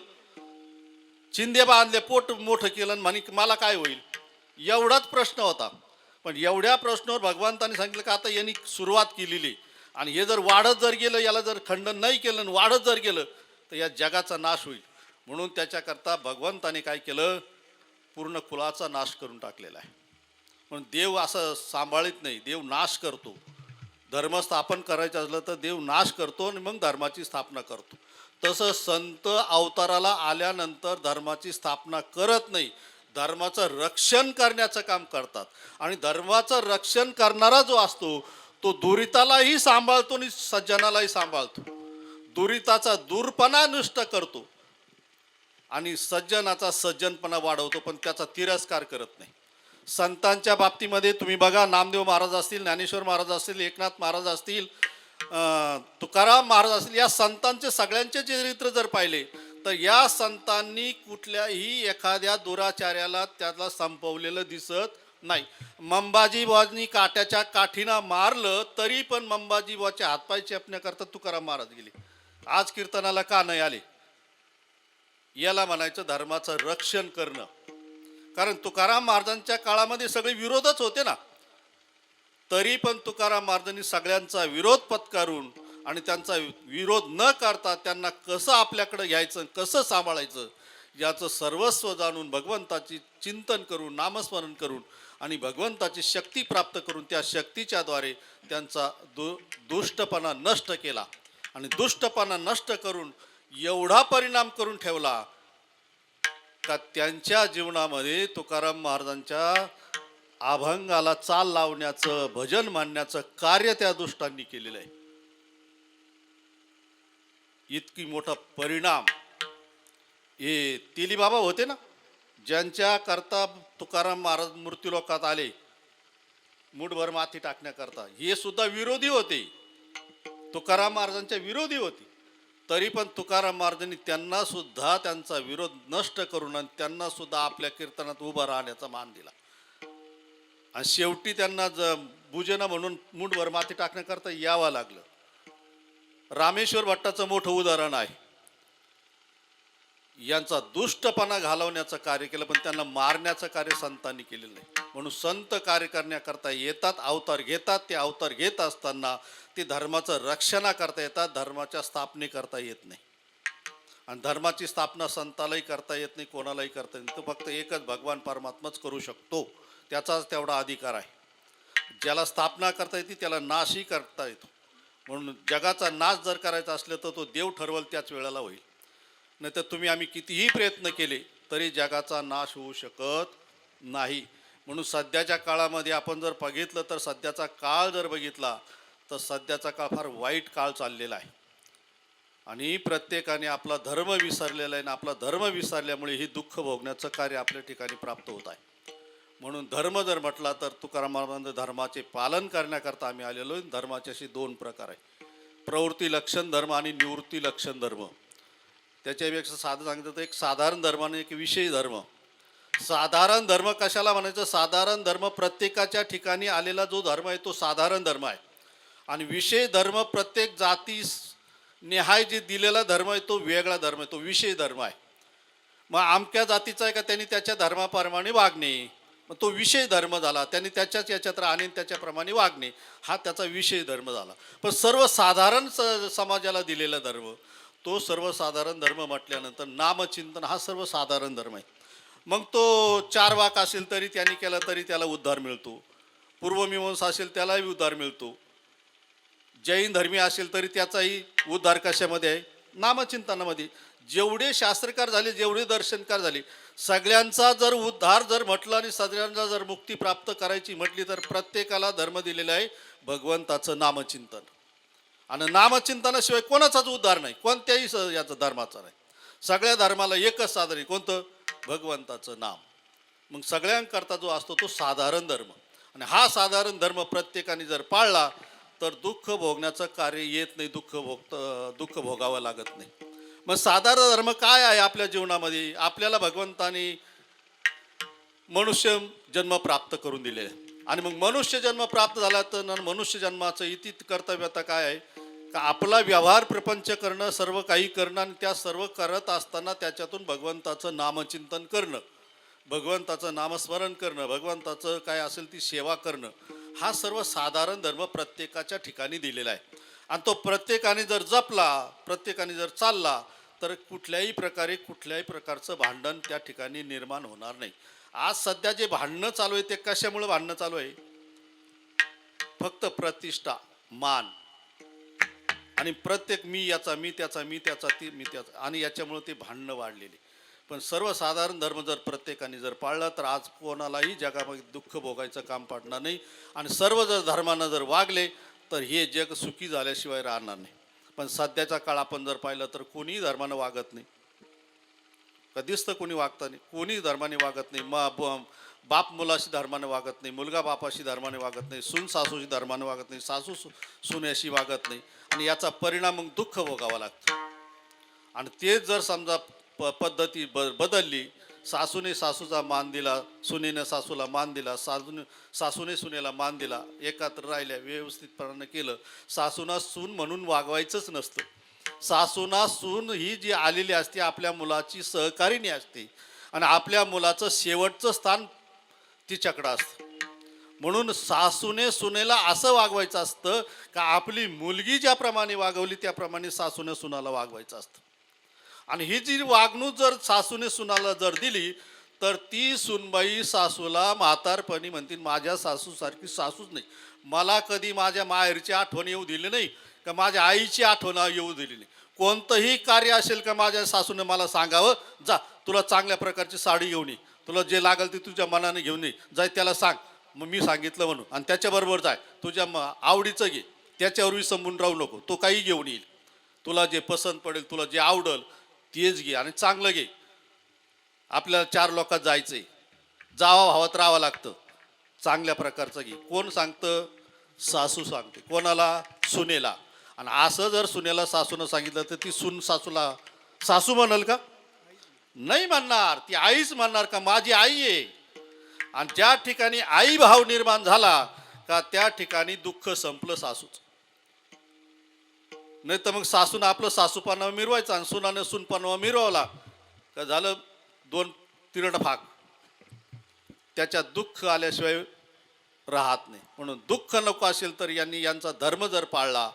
चिंदे बांधले, पोट मोठं केलं आणि म्हणे मला काय होईल, एवढाच प्रश्न होता. पण एवढ्या प्रश्नावर भगवंतांनी सांगितलं का आता यांनी सुरुवात केलेली आणि हे जर वाढत जर गेलं, याला जर खंडन नाही केलं आणि वाढत जर गेलं तर या जगाचा नाश होईल. म्हणून त्याच्याकरता भगवंताने काय केलं? पूर्ण कुलाचा नाश करून टाकलेला आहे. पण देव असं सांभाळीत नाही, देव नाश करतो. धर्म स्थापन करायचं असलं तर देव नाश करतो आणि मग धर्माची स्थापना करतो. तसं संत अवताराला आल्यानंतर धर्माची स्थापना करत नाही, धर्माचं रक्षण करण्याचं काम करतात. आणि धर्माचं रक्षण करणारा जो असतो तो दुरितालाही सांभाळतो आणि सज्जनालाही सांभाळतो. दुरिताचा दूरपणा नष्ट करतो आणि सज्जनाचा सज्जनपणा वाढवतो, पण त्याचा तिरस्कार करत नाही. संतांच्या बाबतीमध्ये तुम्ही बघा, नामदेव महाराज असतील, ज्ञानेश्वर महाराज असतील, एकनाथ महाराज असतील, तुकाराम महाराज असतील, या संतांचे सगळ्यांचे चरित्र जर पाहिले तर या संतांनी कुठल्याही एखाद्या दुराचार्याला त्याला संपवलेलं दिसत नाही, मंबाजीबानी काट्याच्या काठीनं मारलं तरी पण मंबाजीबाच्या हातपाय चेपण्याकरता तुकाराम महाराज गेले. आज कीर्तनाला का नाही आले? याला म्हणायचं धर्माचं रक्षण करणं. कारण तुकाराम महाराजांच्या काळामध्ये सगळे विरोधच होते ना, तरी पण तुकाराम महाराजांनी सगळ्यांचा विरोध पत्करून आणि त्यांचा विरोध न करता त्यांना कसं आपल्याकडे घ्यायचं, कसं सांभाळायचं याचं सर्वस्व जाणून भगवंताची चिंतन करून, नामस्मरण करून आणि भगवंताची शक्ती प्राप्त करून त्या शक्तीच्या द्वारे त्यांचा दुष्टपणा नष्ट केला. आणि दुष्टपणा नष्ट करून एवढा परिणाम करून ठेवला का त्यांच्या जीवनामध्ये तुकाराम महाराजांच्या अभंगाला चाल लावण्याचं, भजन मांडण्याचं कार्य त्या दुष्टांनी केलेलं आहे. इतकी मोठा परिणाम हे तेली बाबा होते ना, ज्यांच्या करता तुकाराम महाराज मृत्यूलोकात आले मुठभर माती टाकण्याकरता, हे सुद्धा विरोधी होते, तुकाराम महाराजांच्या विरोधी होते. तरी पण तुकाराम महाराजांनी त्यांना सुद्धा त्यांचा विरोध नष्ट करून आणि त्यांना सुद्धा आपल्या कीर्तनात उभं राहण्याचा मान दिला. आणि शेवटी त्यांना भुजना म्हणून मुठभर माती टाकण्याकरता यावं लागलं. रामेश्वर भट्टाचं मोठं उदाहरण आहे. यांचा दुष्टपणा घालवण्याचं कार्य केलं, पण त्यांना मारण्याचं कार्य संतांनी केलेलं नाही. म्हणून संत कार्य करण्याकरता येतात, अवतार घेतात. ते अवतार घेत असताना ते धर्माचं रक्षणा करता येतात, धर्माच्या स्थापनेकरता येत नाही. आणि धर्माची स्थापना संतालाही करता येत नाही, कोणालाही करता येत नाही. तो फक्त एकच भगवान परमात्माच करू शकतो, त्याचाच तेवढा अधिकार आहे. ज्याला स्थापना करता येते त्याला नाशही करता येतो. म्हणून जगाचा नाश जर करायचा असलं तर तो देव ठरवल त्याच वेळेला होईल. नाही तर तुम्ही आम्ही कितीही प्रयत्न केले तरी जगाचा नाश होऊ शकत नाही. म्हणून सध्याच्या काळामध्ये आपण जर बघितलं तर सध्याचा काळ जर बघितला तर सध्याचा काळ फार वाईट काळ चाललेला आहे. आणि प्रत्येकाने आपला धर्म विसरलेला आहे आणि आपला धर्म विसरल्यामुळे ही दुःख भोगण्याचं कार्य आपल्या ठिकाणी प्राप्त होत आहे. म्हणून धर्म जर म्हटला तर तुकाराम महाराजांच्या धर्माचे पालन करण्याकरता आम्ही आलेलो आहे. धर्माचे असे दोन प्रकार आहे, प्रवृत्ती लक्षण धर्म आणि निवृत्ती लक्षण धर्म. त्याच्यापेक्षा साधं सांगितलं तर एक साधारण धर्म आणि एक विषयी धर्म. साधारण धर्म कशाला म्हणायचं? साधारण धर्म प्रत्येकाच्या ठिकाणी आलेला जो धर्म आहे तो साधारण धर्म आहे. आणि विषय धर्म प्रत्येक जाती निहाय जे दिलेला धर्म आहे तो वेगळा धर्म आहे, तो विषय धर्म आहे. मग अमक्या जातीचा आहे का त्यांनी त्याच्या धर्माप्रमाणे वागणे, मग तो विषय धर्म झाला. त्यांनी त्याच्याच याच्यात राहणे, त्याच्याप्रमाणे वागणे, हा त्याचा विषय धर्म झाला. पण सर्वसाधारण समाजाला दिलेला धर्म तो सर्वसाधारण धर्म म्हटल्यानंतर नामचिंतन हा सर्वसाधारण धर्म आहे. मग तो 4 वाक असेल तरी त्यांनी केला तरी त्याला उद्धार मिळतो, पूर्वमीमांसा असेल त्यालाही उद्धार मिळतो, जैन धर्मी असेल तरी त्याचाही उद्धार कशामध्ये आहे? नामचिंतनामध्ये. जेवढे शास्त्रकार झाले, जेवढे दर्शनकार झाले, सगळ्यांचा जर उद्धार जर म्हटलं आणि सगळ्यांना जर मुक्ती प्राप्त करायची म्हटली तर प्रत्येकाला धर्म दिलेला आहे भगवंताचं नामचिंतन. आणि नामचिंतनाशिवाय कोणाचाच उद्धार नाही, कोणत्याही याचा धर्माचा नाही. सगळ्या धर्माला एकच साधन आहे, कोणतं? भगवंताचं नाम. मग सगळ्यांकरता जो असतो तो साधारण धर्म. आणि हा साधारण धर्म प्रत्येकाने जर पाळला तर दुःख भोगण्याचं कार्य येत नाही, दुःख भोगावं लागत नाही. मग साधारण धर्म काय आहे आपल्या जीवनामध्ये? आपल्याला भगवंताने मनुष्य जन्म प्राप्त करून दिले आहे. आणि मग मनुष्य जन्म प्राप्त झाला तर मनुष्य जन्माचं इति कर्तव्यता काय आहे? का आपला व्यवहार प्रपंच करणं, सर्व काही करणं आणि त्या सर्व करत असताना त्याच्यातून भगवंताचं नामचिंतन करणं, भगवंताचं नामस्मरण करणं, भगवंताचं काय असेल ती सेवा करणं, हा सर्व साधारण धर्म प्रत्येकाच्या ठिकाणी दिलेला आहे. आणि तो प्रत्येकाने जर जपला, प्रत्येकाने जर चालला तर कुठल्याही प्रकारचं भांडण त्या ठिकाणी निर्माण होणार नाही. आज सध्या जे भांडणं चालू आहे ते कशामुळे भांडणं चालू आहे? फक्त प्रतिष्ठा, मान आणि प्रत्येक मी याचा, मी त्याचा, मी त्याचा, ती मी त्याचा, आणि याच्यामुळे ते भांडणं वाढलेली. पण सर्वसाधारण धर्म जर प्रत्येकाने जर पाळला तर आज कोणालाही जगामध्ये दुःख भोगायचं काम पडणार नाही. आणि सर्व जर धर्मानं जर वागले तर हे जग सुखी झाल्याशिवाय राहणार नाही. पण सध्याचा काळ आपण जर पाहिलं तर कोणीही धर्मानं वागत नाही, कधीच तर कोणी वागता नाही, कोणी धर्माने वागत नाही. बाप मुलाशी धर्माने वागत नाही, मुलगा बापाशी धर्माने वागत नाही, सून सासूशी धर्माने वागत नाही, सासू सुनेशी वागत नाही. आणि याचा परिणाम मग दुःख भोगावा लागतो. आणि तेच जर समजा पद्धती बदलली, सासूने सासूचा मान दिला, सुनेनं सासूला मान दिला, सासूने सुनेला मान दिला, एकत्र राहिल्या, व्यवस्थितपणानं केलं. सासूना सून म्हणून वागवायचंच नसतं. सासूना सून ही जी आलेली असते आपल्या मुलाची सहकारिणी असते आणि आपल्या मुलाचं शेवटचं स्थान तिच्याकडं असतं. म्हणून सासूने सुनेला असं वागवायचं असतं का आपली मुलगी ज्याप्रमाणे वागवली त्याप्रमाणे सासूने सुनाला वागवायचं असतं. आणि ही जी वागणूक जर सासूने सुनाला जर दिली तर ती सुनबाई सासूला म्हातारपणी म्हणतील माझ्या सासूसारखी सासूच नाही. मला कधी माझ्या माहेरची आठवण येऊ दिली नाही का माझ्या आईची आठवण येऊ दिली नाही. कोणतंही कार्य असेल का माझ्या सासूने मला सांगावं, जा तुला चांगल्या प्रकारची साडी घेऊन ये, तुला जे लागेल ते तुझ्या मनाने घेऊन ये, जाय त्याला सांग मग मी सांगितलं म्हणून आणि त्याच्याबरोबर जाय, तुझ्या आवडीचं घे, त्याच्यावर विसंबून राहू नको, तो काही घेऊन येईल, तुला जे पसंत पडेल तुला जे आवडेल तेच घे आणि चांगलं घे. आपल्याला 4 लोकात जायचंय, जावा भावात राहावं लागतं, चांगल्या प्रकारचं घे. कोण सांगतं? सासू सांगते. कोणाला? सुनेला. आणि असं जर सुनेला सासूनं सांगितलं तर ती सून सासूला सासू म्हणाल का? नाही म्हणणार, ती आईच म्हणणार का माझी आई आहे. आणि ज्या ठिकाणी आई भाव निर्माण झाला का त्या ठिकाणी दुःख संपलं सासूच. नाही तर मग सासूनं आपलं सासूपणावर मिरवायचं आणि सुनानं सुनपणावर मिरवला का झालं 2 तिरड फाक. त्याच्यात दुःख आल्याशिवाय राहत नाही. म्हणून दुःख नको असेल तर यांचा धर्म जर पाळला,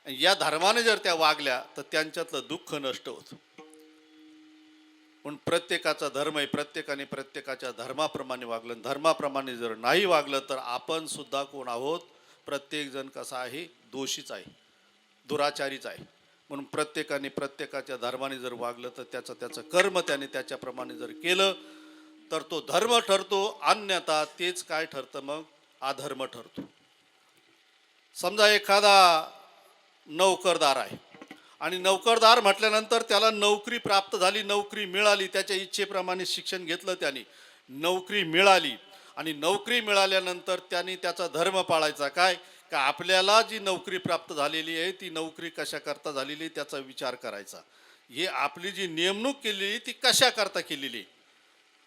या धर्माने जर त्या वागल्या तर त्यांच्यातलं दुःख नष्ट होतं. पण प्रत्येकाचा धर्म आहे, प्रत्येकाने प्रत्येकाच्या धर्माप्रमाणे वागलं. धर्माप्रमाणे जर नाही वागलं तर आपण सुद्धा कोण आहोत? प्रत्येकजण कसा आहे? दोषीच आहे, दुराचारीच आहे. म्हणून प्रत्येकाने प्रत्येकाच्या धर्माने जर वागलं तर त्याचं कर्म त्याने त्याच्याप्रमाणे जर केलं तर तो धर्म ठरतो. अन्यथा तेच काय ठरतं? मग अधर्म ठरतो. समजा एखादा नोकरदार आहे आणि नोकरदार म्हटल्यानंतर त्याला नोकरी प्राप्त झाली, नोकरी मिळाली, त्याच्या इच्छेप्रमाणे शिक्षण घेतलं, त्याने नोकरी मिळाली आणि नोकरी मिळाल्यानंतर त्याने त्याचा धर्म पाळायचा. काय? का आपल्याला जी नोकरी प्राप्त झालेली आहे ती नोकरी कशा करता झालेली त्याचा विचार करायचा. हे आपली जी नेमणूक केलेली ती कशा करता केलेली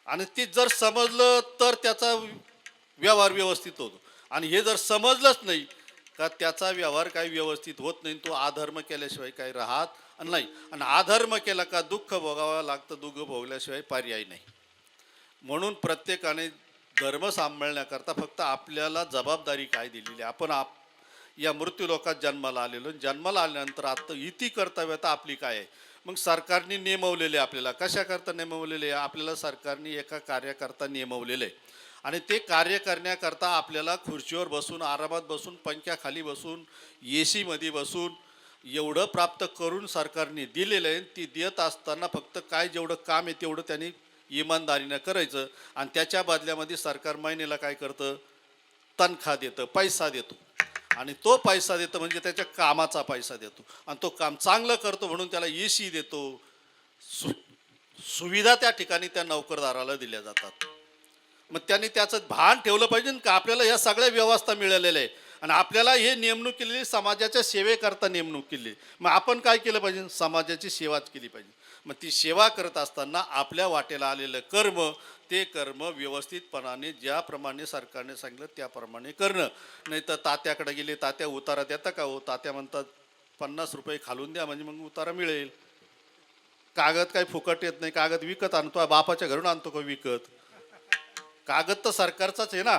आणि ती जर समजलं तर त्याचा व्यवहार व्यवस्थित होतो. आणि हे जर समजलंच नाही का त्याचा व्यवहार काही व्यवस्थित होत नाही, तो अधर्म केल्याशिवाय काही राहत नाही. आणि अधर्म केला का दुःख भोगावं लागतं, दुःख भोगल्याशिवाय पर्याय नाही. म्हणून प्रत्येकाने धर्म सांभाळण्याकरता फक्त आपल्याला जबाबदारी काय दिलेली. आपण या मृत्यू लोकात जन्माला आलेलो, जन्माला आल्यानंतर आता इति कर्तव्यता आपली काय आहे? मग सरकारने नेमवलेले, आपल्याला कशाकरता नेमवलेले? आपल्याला सरकारने एका कार्याकरता नेमवलेले आणि ते कार्य करण्याकरता आपल्याला खुर्चीवर बसून, आरामात बसून, पंख्याखाली बसून, AC मध्ये बसून एवढं प्राप्त करून सरकारने दिलेलं आहे. ती देत असताना फक्त काय जेवढं काम आहे तेवढं त्यांनी इमानदारीनं करायचं आणि त्याच्या बदल्यामध्ये सरकार महिन्याला काय करतं? तनखा देतं, पैसा देतो. आणि तो पैसा देतो म्हणजे त्याच्या कामाचा पैसा देतो आणि तो काम चांगलं करतो म्हणून त्याला AC देतो. सुविधा त्या ठिकाणी त्या नोकरदाराला दिल्या जातात. मग त्यांनी त्याचं भान ठेवलं पाहिजे का आपल्याला ह्या सगळ्या व्यवस्था मिळालेल्या आहे आणि आपल्याला हे नेमणूक केलेली समाजाच्या सेवेकरता नेमणूक केली. मग आपण काय केलं पाहिजे? समाजाची सेवाच केली पाहिजे. मग ती सेवा करत असताना आपल्या वाटेला आलेलं कर्म, ते कर्म व्यवस्थितपणाने ज्याप्रमाणे सरकारने सांगितलं त्याप्रमाणे करणं. नाही तर तात्याकडे गेले, तात्या उतारा देता का हो? तात्या म्हणतात 50 रुपये खालून द्या म्हणजे मग उतारा मिळेल. कागद काही फुकट येत नाही, कागद विकत आणतो, बापाच्या घरून आणतो का विकत? कागद तर सरकारचाच आहे ना.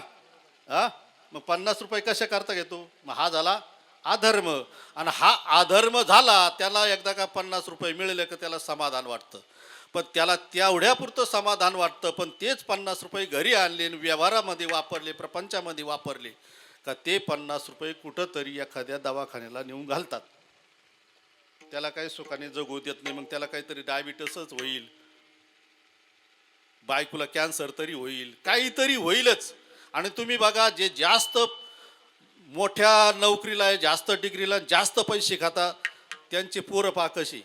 मग 50 रुपये कशा करता घेतो? मग हा झाला अधर्म. आणि हा अधर्म झाला, त्याला एकदा का 50 रुपये मिळाले का त्याला समाधान वाटतं. पण त्याला तेवढ्यापुरतं समाधान वाटतं, पण तेच 50 रुपये घरी आणले, व्यवहारामध्ये वापरले, प्रपंचामध्ये वापरले का ते 50 रुपये कुठंतरी एखाद्या दवाखान्याला नेऊन घालतात. त्याला काही सुखाने जगू देत नाही. मग त्याला काहीतरी डायबिटीसच होईल, बायकोला कॅन्सर तरी होईल, काहीतरी होईलच. आणि तुम्ही बघा जे जास्त मोठ्या नोकरीला आहे, जास्त डिग्रीला, जास्त पैसे खातात, त्यांची पोरं पहा कशी.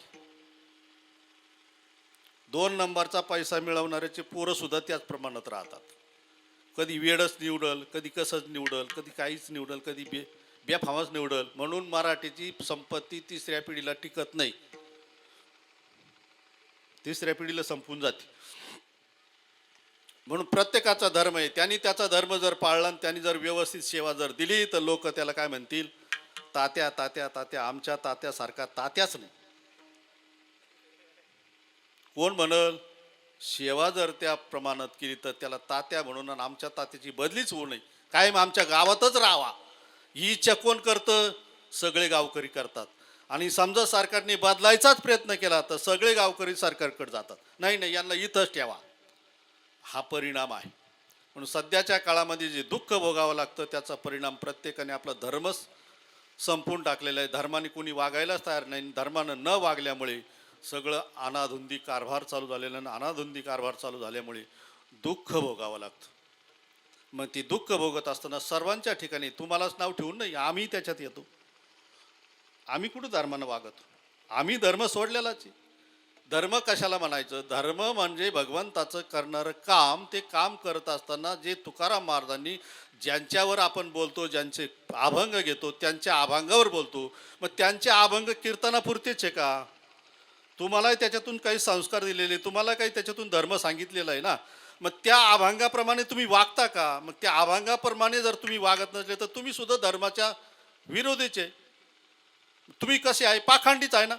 2 नंबरचा पैसा मिळवणाऱ्याचे पोरं सुद्धा त्याच प्रमाणात राहतात. कधी वेडच निवडल, कधी कसंच निवडल, कधी काहीच निवडल, कधी बेफामच निवडल. म्हणून मराठीची संपत्ती 3ऱ्या पिढीला टिकत नाही, 3ऱ्या पिढीला संपून जाते. म्हणून प्रत्येकाचा धर्म आहे. त्यांनी त्याचा धर्म जर पाळला आणि त्यांनी जर व्यवस्थित सेवा जर दिली तर लोक त्याला काय म्हणतील, तात्या तात्या तात्या. आमच्या तात्यासारखा तात्याच नाही. कोण म्हणल सेवा जर त्या प्रमाणात केली तर त्याला तात्या म्हणून आणि आमच्या तात्याची बदलीच होऊ नये, कायम आमच्या गावातच राहावा ही इच्छा कोण करतं? सगळे गावकरी करतात. आणि समजा सरकारने बदलायचाच प्रयत्न केला तर सगळे गावकरी सरकारकडे जातात, नाही नाही यांना इथंच ठेवा. हा परिणाम आहे. म्हणून सध्याच्या काळामध्ये जे दुःख भोगावं लागतं त्याचा परिणाम प्रत्येकाने आपला धर्मच संपवून टाकलेला आहे. धर्माने कोणी वागायलाच तयार नाही. धर्मानं न वागल्यामुळे सगळं अनाधुंदी कारभार चालू झालेला आणि अनाधुंदी कारभार चालू झाल्यामुळे दुःख भोगावं लागतं. मग ती दुःख भोगत असताना सर्वांच्या ठिकाणी तुम्हालाच नाव ठेवून नाही, आम्ही त्याच्यात येतो. आम्ही कुठं धर्मानं वागतो? आम्ही धर्म सोडलेलाच आहे. धर्म कशाला म्हणायचं? धर्म म्हणजे भगवंताचं करणारं काम. ते काम करत असताना जे तुकाराम महाराजांनी ज्यांच्यावर आपण बोलतो, ज्यांचे अभंग घेतो त्यांच्या अभंगावर बोलतो. मग त्यांचे अभंग कीर्तनापुरतेच आहे का? तुम्हालाही त्याच्यातून काही संस्कार दिलेले, तुम्हाला काही त्याच्यातून धर्म सांगितलेला आहे ना. मग त्या अभंगाप्रमाणे तुम्ही वागता का? मग त्या अभंगाप्रमाणे जर तुम्ही वागत नसले तर तुम्ही सुद्धा धर्माच्या विरोधीचे. तुम्ही कसे आहे? पाखंडीच आहे ना.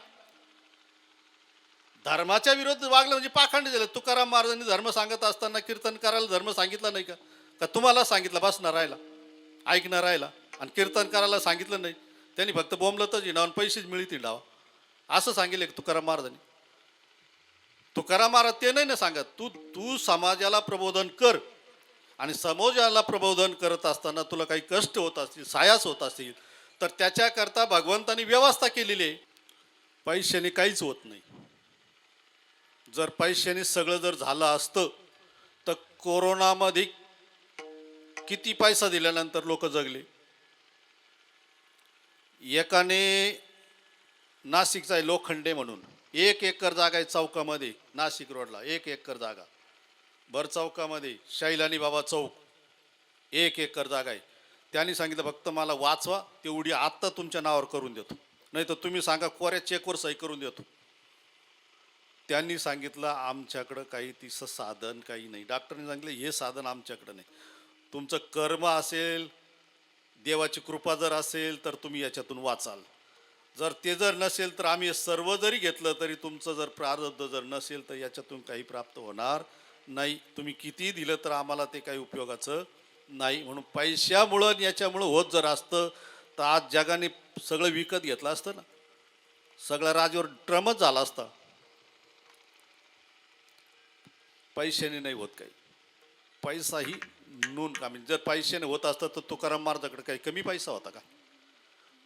धर्माच्या विरोध वागलं म्हणजे पाखंडी झालं. तुकाराम महाराजांनी धर्म सांगत असताना कीर्तन करायला धर्म सांगितलं नाही का? का तुम्हाला सांगितलं बसणार राहायला, ऐकणार राहायला, आणि कीर्तन करायला सांगितलं नाही? त्यांनी फक्त बोंबलतच हिंडावून पैसेच मिळतील हिंडावा असं सांगितलं तुकाराम महाराजांनी. तुकाराम महाराज ते नाही ना सांगत. तू समाजाला प्रबोधन कर, आणि समाजाला प्रबोधन करत असताना तुला काही कष्ट होत असतील, सायास होत असतील तर त्याच्याकरता भगवंतानी व्यवस्था केलेली आहे. पैशाने काहीच होत नाही. जर पैशाने सगळं जर झालं असतं तर कोरोनामध्ये किती पैसा दिल्यानंतर लोक जगले. एकाने नाशिकचा आहे लोखंडे म्हणून, 1 एकर जागा आहे चौकामध्ये, नाशिक रोडला 1 एकर जागा. भर चौकामध्ये शैलानी बाबा चौक 1 एकर जागा आहे. त्यांनी सांगितलं फक्त मला वाचवा, तेवढी आत्ता तुमच्या नावावर करून देतो, नाही तर तुम्ही सांगा कोऱ्या चेकवर सही करून देतो. त्यांनी सांगितलं आमच्याकडं काही तिचं साधन काही नाही. डॉक्टरने सांगितलं हे साधन आमच्याकडं नाही. तुमचं कर्म असेल, देवाची कृपा जर असेल तर तुम्ही याच्यातून वाचाल. जर ते जर नसेल तर आम्ही सर्व जरी घेतलं तरी तुमचं जर प्रारब्ध जर नसेल तर याच्यातून काही प्राप्त होणार नाही. तुम्ही किती दिलं तर आम्हाला ते काही उपयोगाचं नाही. म्हणून पैशामुळं याच्यामुळं होत जर असतं तर आज जगाने सगळं विकत घेतलं असतं ना, सगळा राजवर ट्रमच झाला असता. पैशाने नाही होत काही. पैसा ही नून कामी. जर पैशाने होत असतं तर तुकाराम महाराजाकडे काही कमी पैसा होता का?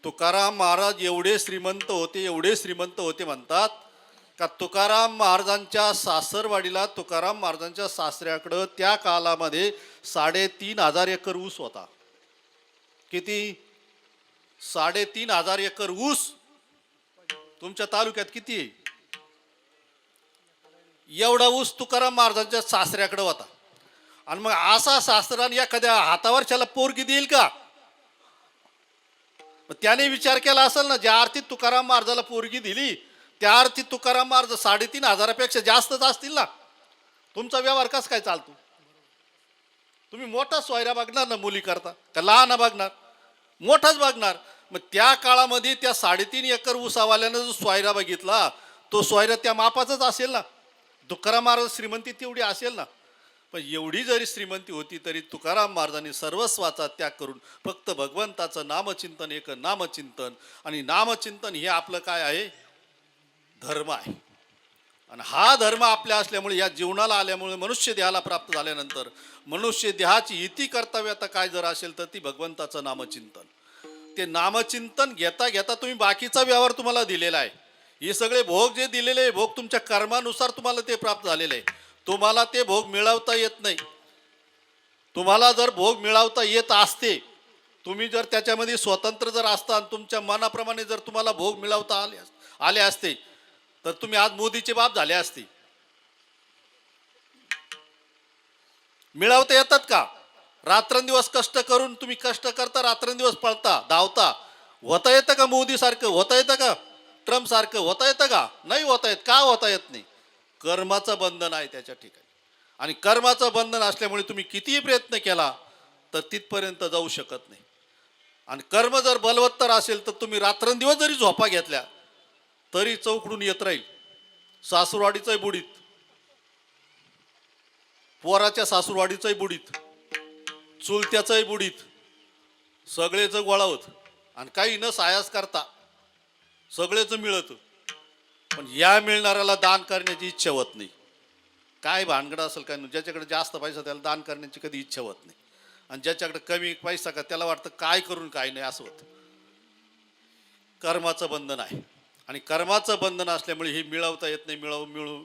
तुकाराम महाराज एवढे श्रीमंत होते, एवढे श्रीमंत होते म्हणतात का तुकाराम महाराजांच्या सासरवाडीला, तुकाराम महाराजांच्या सासऱ्याकडं त्या काळामध्ये 3,500 एकर ऊस होता. किती? 3,500 एकर ऊस. तुमच्या तालुक्यात किती आहे? एवढा ऊस तुकाराम महाराजांच्या सासऱ्याकडे होता. आणि मग असा सासराने एखाद्या हातावरच्याला पोरगी देईल का? त्याने विचार केला असेल ना, ज्या अर्थी तुकाराम महाराजाला पोरगी दिली त्या अर्थी तुकाराम महाराज 3,500पेक्षा जास्तच असतील ना. तुमचा व्यवहार कसा काय चालतो? तुम्ही मोठा सोयरा बघणार ना मुली करता, का लहान बघणार? मोठाच बघणार. मग त्या काळामध्ये त्या 3.5 एकर ऊसावाल्यानं जो सोयरा बघितला तो सोयरा त्या मापाचाच असेल ना. तुकाराम महाराज श्रीमंती तेवढी असेल ना. पण एवढी जरी श्रीमंती होती तरी तुकाराम महाराजांनी सर्वस्वाचा त्याग करून फक्त भगवंताचं नामचिंतन, एक नामचिंतन. आणि नामचिंतन हे आपलं काय आहे? धर्म आहे. आणि हा धर्म आपल्या असल्यामुळे या जीवनाला आल्यामुळे मनुष्य देहाला प्राप्त झाल्यानंतर मनुष्य देहाची इती कर्तव्यता काय जर असेल तर ती भगवंताचं नामचिंतन. ते नामचिंतन घेता घेता तुम्ही बाकीचा व्यवहार तुम्हाला दिलेला आहे. हे सगळे भोग जे दिलेले भोग तुमच्या कर्मानुसार तुम्हाला ते प्राप्त झालेले आहे. तुम्हाला ते भोग मिळवता येत नाही. तुम्हाला जर भोग मिळवता येत असते, तुम्ही जर त्याच्यामध्ये स्वतंत्र जर असता आणि तुमच्या मनाप्रमाणे जर तुम्हाला भोग मिळवता आले असते तर तुम्ही आज मोदीचे बाप झाले असते. मिळवता येतात का? रात्रंदिवस कष्ट करून तुम्ही कष्ट करता, रात्रंदिवस पळता, धावता. होता येतं का मोदी सारखं? होता येतं का ट्रम्प सारखं? होता येतं का? नाही होता येत. का होता येत नाही? कर्माचं बंधन आहे त्याच्या ठिकाणी. आणि कर्माचं बंधन असल्यामुळे तुम्ही कितीही प्रयत्न केला तर तिथपर्यंत जाऊ शकत नाही. आणि कर्म जर बलवत्तर असेल तर तुम्ही रात्रंदिवस जरी झोपा घेतल्या तरी चौकडून येत राहील. सासूरवाडीचाही बुडीत, पोराच्या सासूरवाडीचाही बुडीत, चुलत्याचाही बुडीत, सगळेच गोळावत आणि काही न सायास करता सगळेच मिळत. पण या मिळणाऱ्याला दान करण्याची इच्छा होत नाही. काय भानगड असेल काय, ज्याच्याकडे जास्त पैसा त्याला दान करण्याची कधी इच्छा होत नाही, आणि ज्याच्याकडे कमी पैसा का त्याला वाटतं काय करून काय नाही असं होतं. कर्माचं बंधन आहे आणि कर्माचं बंधन असल्यामुळे हे मिळवता येत नाही,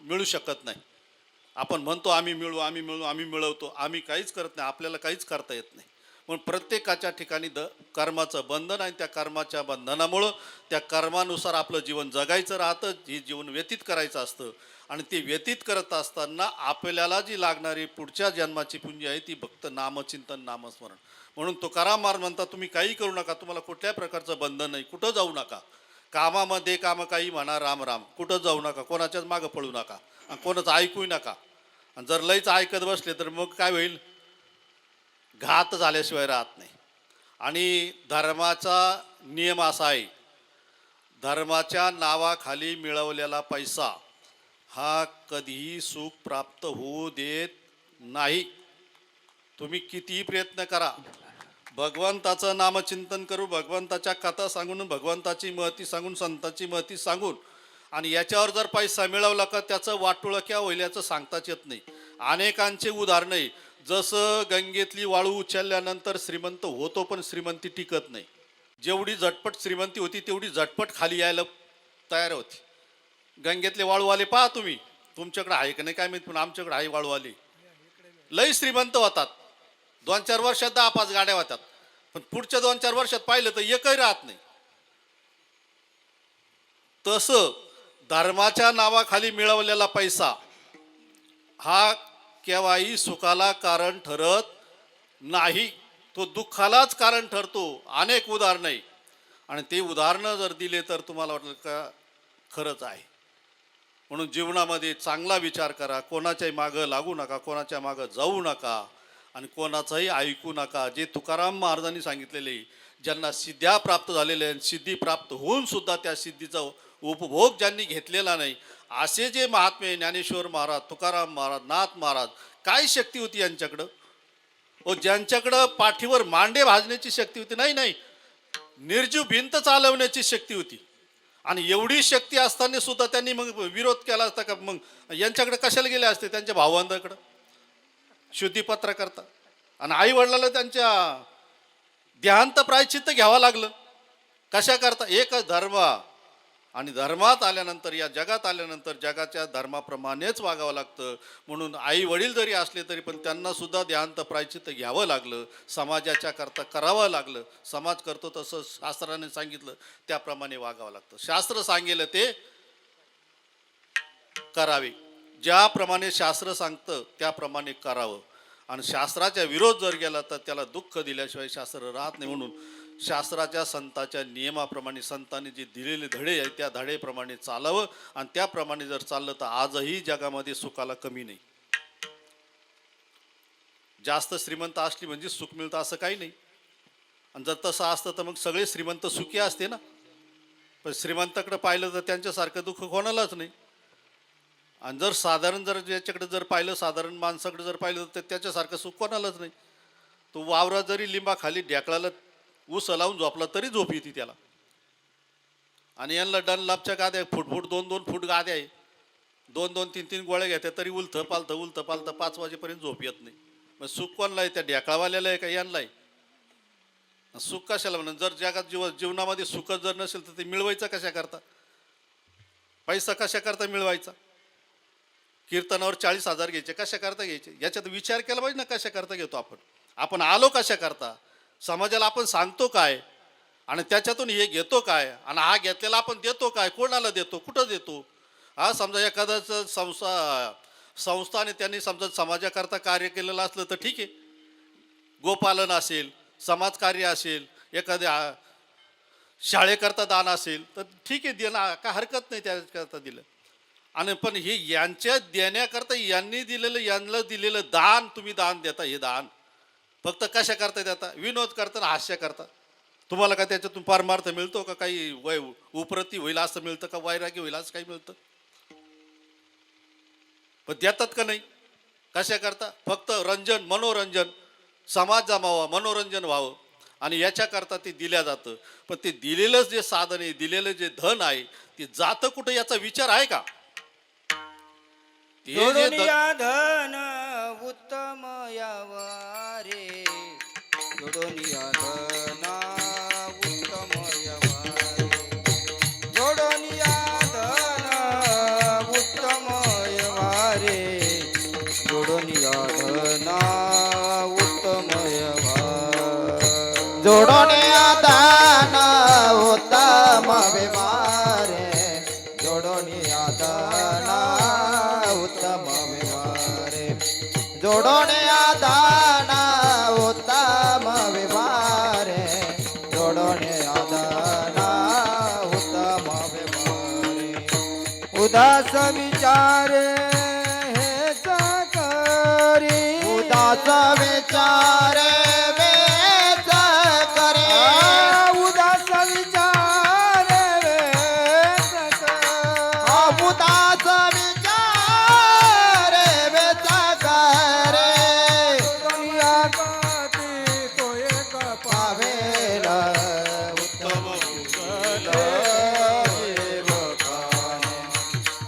मिळू शकत नाही. आपण म्हणतो आम्ही मिळू आम्ही मिळू आम्ही मिळवतो, आम्ही काहीच करत नाही, आपल्याला काहीच करता येत नाही. म्हणून प्रत्येकाच्या ठिकाणी कर्माचं बंधन आहे. त्या कर्माच्या बंधनामुळं त्या कर्मानुसार आपलं जीवन जगायचं राहतं, हे जीवन व्यतीत करायचं असतं. आणि ते व्यतीत करत असताना आपल्याला जी लागणारी पुढच्या जन्माची पुंजी आहे ती फक्त नामचिंतन नामस्मरण. म्हणून तुकाराम महाराज म्हणतात तुम्ही काही करू नका, तुम्हाला कुठल्या प्रकारचं बंधन नाही, कुठं जाऊ नका. कामामध्ये काम काही म्हणा राम राम, कुठं जाऊ नका, कोणाच्याच मागं पळू नका आणि कोणाचं ऐकूही नका. आणि जर लईच ऐकत बसले तर मग काय होईल, घात झाल्याशिवाय राहत नाही. आणि धर्माचा नियम असा आहे, धर्माच्या नावाखाली मिळवलेला पैसा हा कधीही सुख प्राप्त होऊ देत नाही. तुम्ही कितीही प्रयत्न करा, भगवंताचं नामचिंतन करू, भगवंताच्या कथा सांगून, भगवंताची महती सांगून, संतांची महती सांगून, आणि याच्यावर जर पैसा मिळवला का त्याचं वाटोळं क्या होईल याचं सांगताच येत नाही. अनेकांचे उदाहरण आहे, जसं गंगेतली वाळू उचलल्यानंतर श्रीमंत होतो पण श्रीमंती टिकत नाही. जेवढी झटपट श्रीमंती होती तेवढी झटपट खाली यायला तयार होती. गंगेतले वाळूवाले पहा तुम्ही, तुमच्याकडे आहे का नाही काय माहिती, पण आमच्याकडे आहे वाळूवाले, लई श्रीमंत होतात. 2-4 वर्षात 10-5 गाड्या होतात, पण पुढच्या 2-4 वर्षात पाहिलं तर एकही राहत नाही. तसं धर्माच्या नावाखाली मिळवलेला पैसा हा केव्हाही सुखाला कारण ठरत नाही, तो दुःखालाच कारण ठरतो. अनेक उदाहरणं आहे आणि ते उदाहरणं जर दिले तर तुम्हाला वाटलं का खरंच आहे. म्हणून जीवनामध्ये चांगला विचार करा, कोणाच्याही मागं लागू नका, कोणाच्या मागं जाऊ नका आणि कोणाचंही ऐकू नका. जे तुकाराम महाराजांनी सांगितलेले, ज्यांना सिद्ध्या प्राप्त झालेल्या आहेत, सिद्धी प्राप्त होऊन सुद्धा त्या सिद्धीचा उपभोग ज्यांनी घेतलेला नाही, असे जे महात्मे ज्ञानेश्वर महाराज, तुकाराम महाराज, नाथ महाराज, काय शक्ती होती यांच्याकडं. व ज्यांच्याकडं पाठीवर मांडे भाजण्याची शक्ती होती, नाही निर्जीव भिंत चालवण्याची शक्ती होती. आणि एवढी शक्ती असताना सुद्धा त्यांनी मग विरोध केला असता का, मग यांच्याकडे कशाला गेले असते, त्यांच्या भावंडाकडं शुद्धीपत्र करता. आणि आई वडिलाला त्यांच्या देहांत प्रायश्चित्त घ्यावं लागलं कशा करता, एकच धर्म. आणि धर्मात आल्यानंतर, या जगात आल्यानंतर जगाच्या धर्माप्रमाणेच वागावं लागतं. म्हणून आई वडील जरी असले तरी पण त्यांना सुद्धा देहांत प्रायश्चित्त घ्यावं लागलं, समाजाच्या करता करावं लागलं. समाज करतो तसं शास्त्राने सांगितलं त्याप्रमाणे वागावं लागतं. शास्त्र सांगेल ते करावे, ज्याप्रमाणे शास्त्र सांगतं त्याप्रमाणे करावं. आणि शास्त्राच्या विरोध जर गेला तर त्याला दुःख दिल्याशिवाय शास्त्र राहत नाही. म्हणून शास्त्राच्या संतांच्या नियमाप्रमाणे, संतांनी जे दिलेले धडे आहेत त्या धडेप्रमाणे चालावं. आणि त्याप्रमाणे जर चाललं तर आजही जगामध्ये सुखाला कमी नाही. जास्त श्रीमंत असली म्हणजे सुख मिळतं असं काही नाही. आणि जर तसं असतं तर मग सगळे श्रीमंत सुखी असते ना. पण श्रीमंताकडे पाहिलं तर त्यांच्यासारखं दुःख कोणालाच नाही. आणि जर साधारण जर ज्याच्याकडे जर पाहिलं, साधारण माणसाकडे जर पाहिलं तर त्याच्यासारखं सुख कोणालाच नाही. तो वावरात जरी लिंबाखाली ढेकळाला ऊस लावून झोपला तरी झोप येते त्याला. आणि यांना डनलापच्या गाद्या, फूट 2-2 फूट गाद्या आहे, 2-2, 3-3 गोळ्या घेत्या तरी उलथं पालथं 5 वाजेपर्यंत झोप येत नाही. मग सुख कोणला आहे, त्या ढेकळावाल्याला आहे का यांना आहे. सुख कशाला म्हणून, जर जगात जीवनामध्ये सुखच जर नसेल तर ते मिळवायचं कशा करता, पैसा कशा करता मिळवायचा. कीर्तनावर 40,000 घ्यायचे, कशा करता घ्यायचे याच्यात विचार केला पाहिजे ना. कशा करता घेतो आपण आलो कशा करता, समाजाला आपण सांगतो काय आणि त्याच्यातून हे घेतो काय, आणि हा घेतलेला आपण देतो काय, कोणाला देतो, कुठं देतो. हा समजा एखादाच संस्थाने त्यांनी समजा समाजाकरता कार्य केलेलं असलं तर ठीक आहे, गोपालन असेल, समाजकार्य असेल, एखाद्या शाळेकरता दान असेल तर ठीक आहे, देणं काय हरकत नाही, त्याकरता दिलं. आणि पण हे यांच्या देण्याकरता यांनी दिलेलं यांना दिलेलं दान तुम्ही दान देता. हे दान फक्त कशा करता देता? विनोद करता, हास्य करता. तुम्हाला काय त्याच्यातून परमार्थ मिळतो का? काही उपरती होईल असं मिळतं का? वैराग्य होईल असं काही मिळतं? पण देतात का नाही? कशा करता? फक्त रंजन, मनोरंजन, समाज जमावा, मनोरंजन व्हावं आणि याच्याकरता ते दिल्या जातं. पण ते दिलेलं जे साधन आहे, दिलेलं जे धन आहे, ते जातं कुठं याचा विचार आहे का? ते जे जोडोनिया धन उत्तम यावारे, जोडोनिया धन उत्तम यावारे, जोडोनिया धन उत्तम यावारे, जोडोनिया धन उत्तम यावारे, जोडोने दान उत्तम व्यवहारे, जोडोने दान उत्तम व्यवहारे, जोडोने दान उत्तम व्यवहारे, जोडोने दान उत्तम व्यवहारे, उदास विचारे हेच करी, उदास विचारे वेच करे, उदास विचारे हेच करी, उदास विचारे वेच करे, दुनिया गती तो एक पावेल उत्तम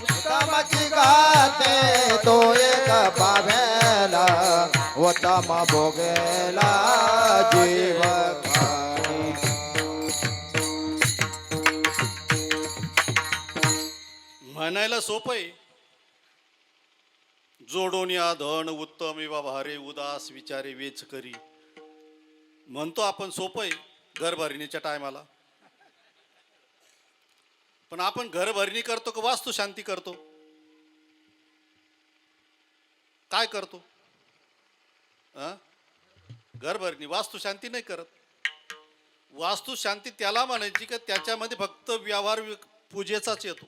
उत्तमची गाते तो एक पावेला, उत्तम भोगेला जीव खाणी. म्हणायला सोपं आहे. जोडून या धन उत्तम व्यवहारे, उदास विचारे वेच करी. म्हणतो आपण सोपं आहे घरभरणीच्या टायमाला. पण आपण घरभरणी करतो का वास्तू शांती करतो? काय करतो? घरभरणी वास्तू शांती नाही करत. वास्तू शांती त्याला म्हणायची का त्याच्यामध्ये फक्त व्यवहार पूजेचाच येतो.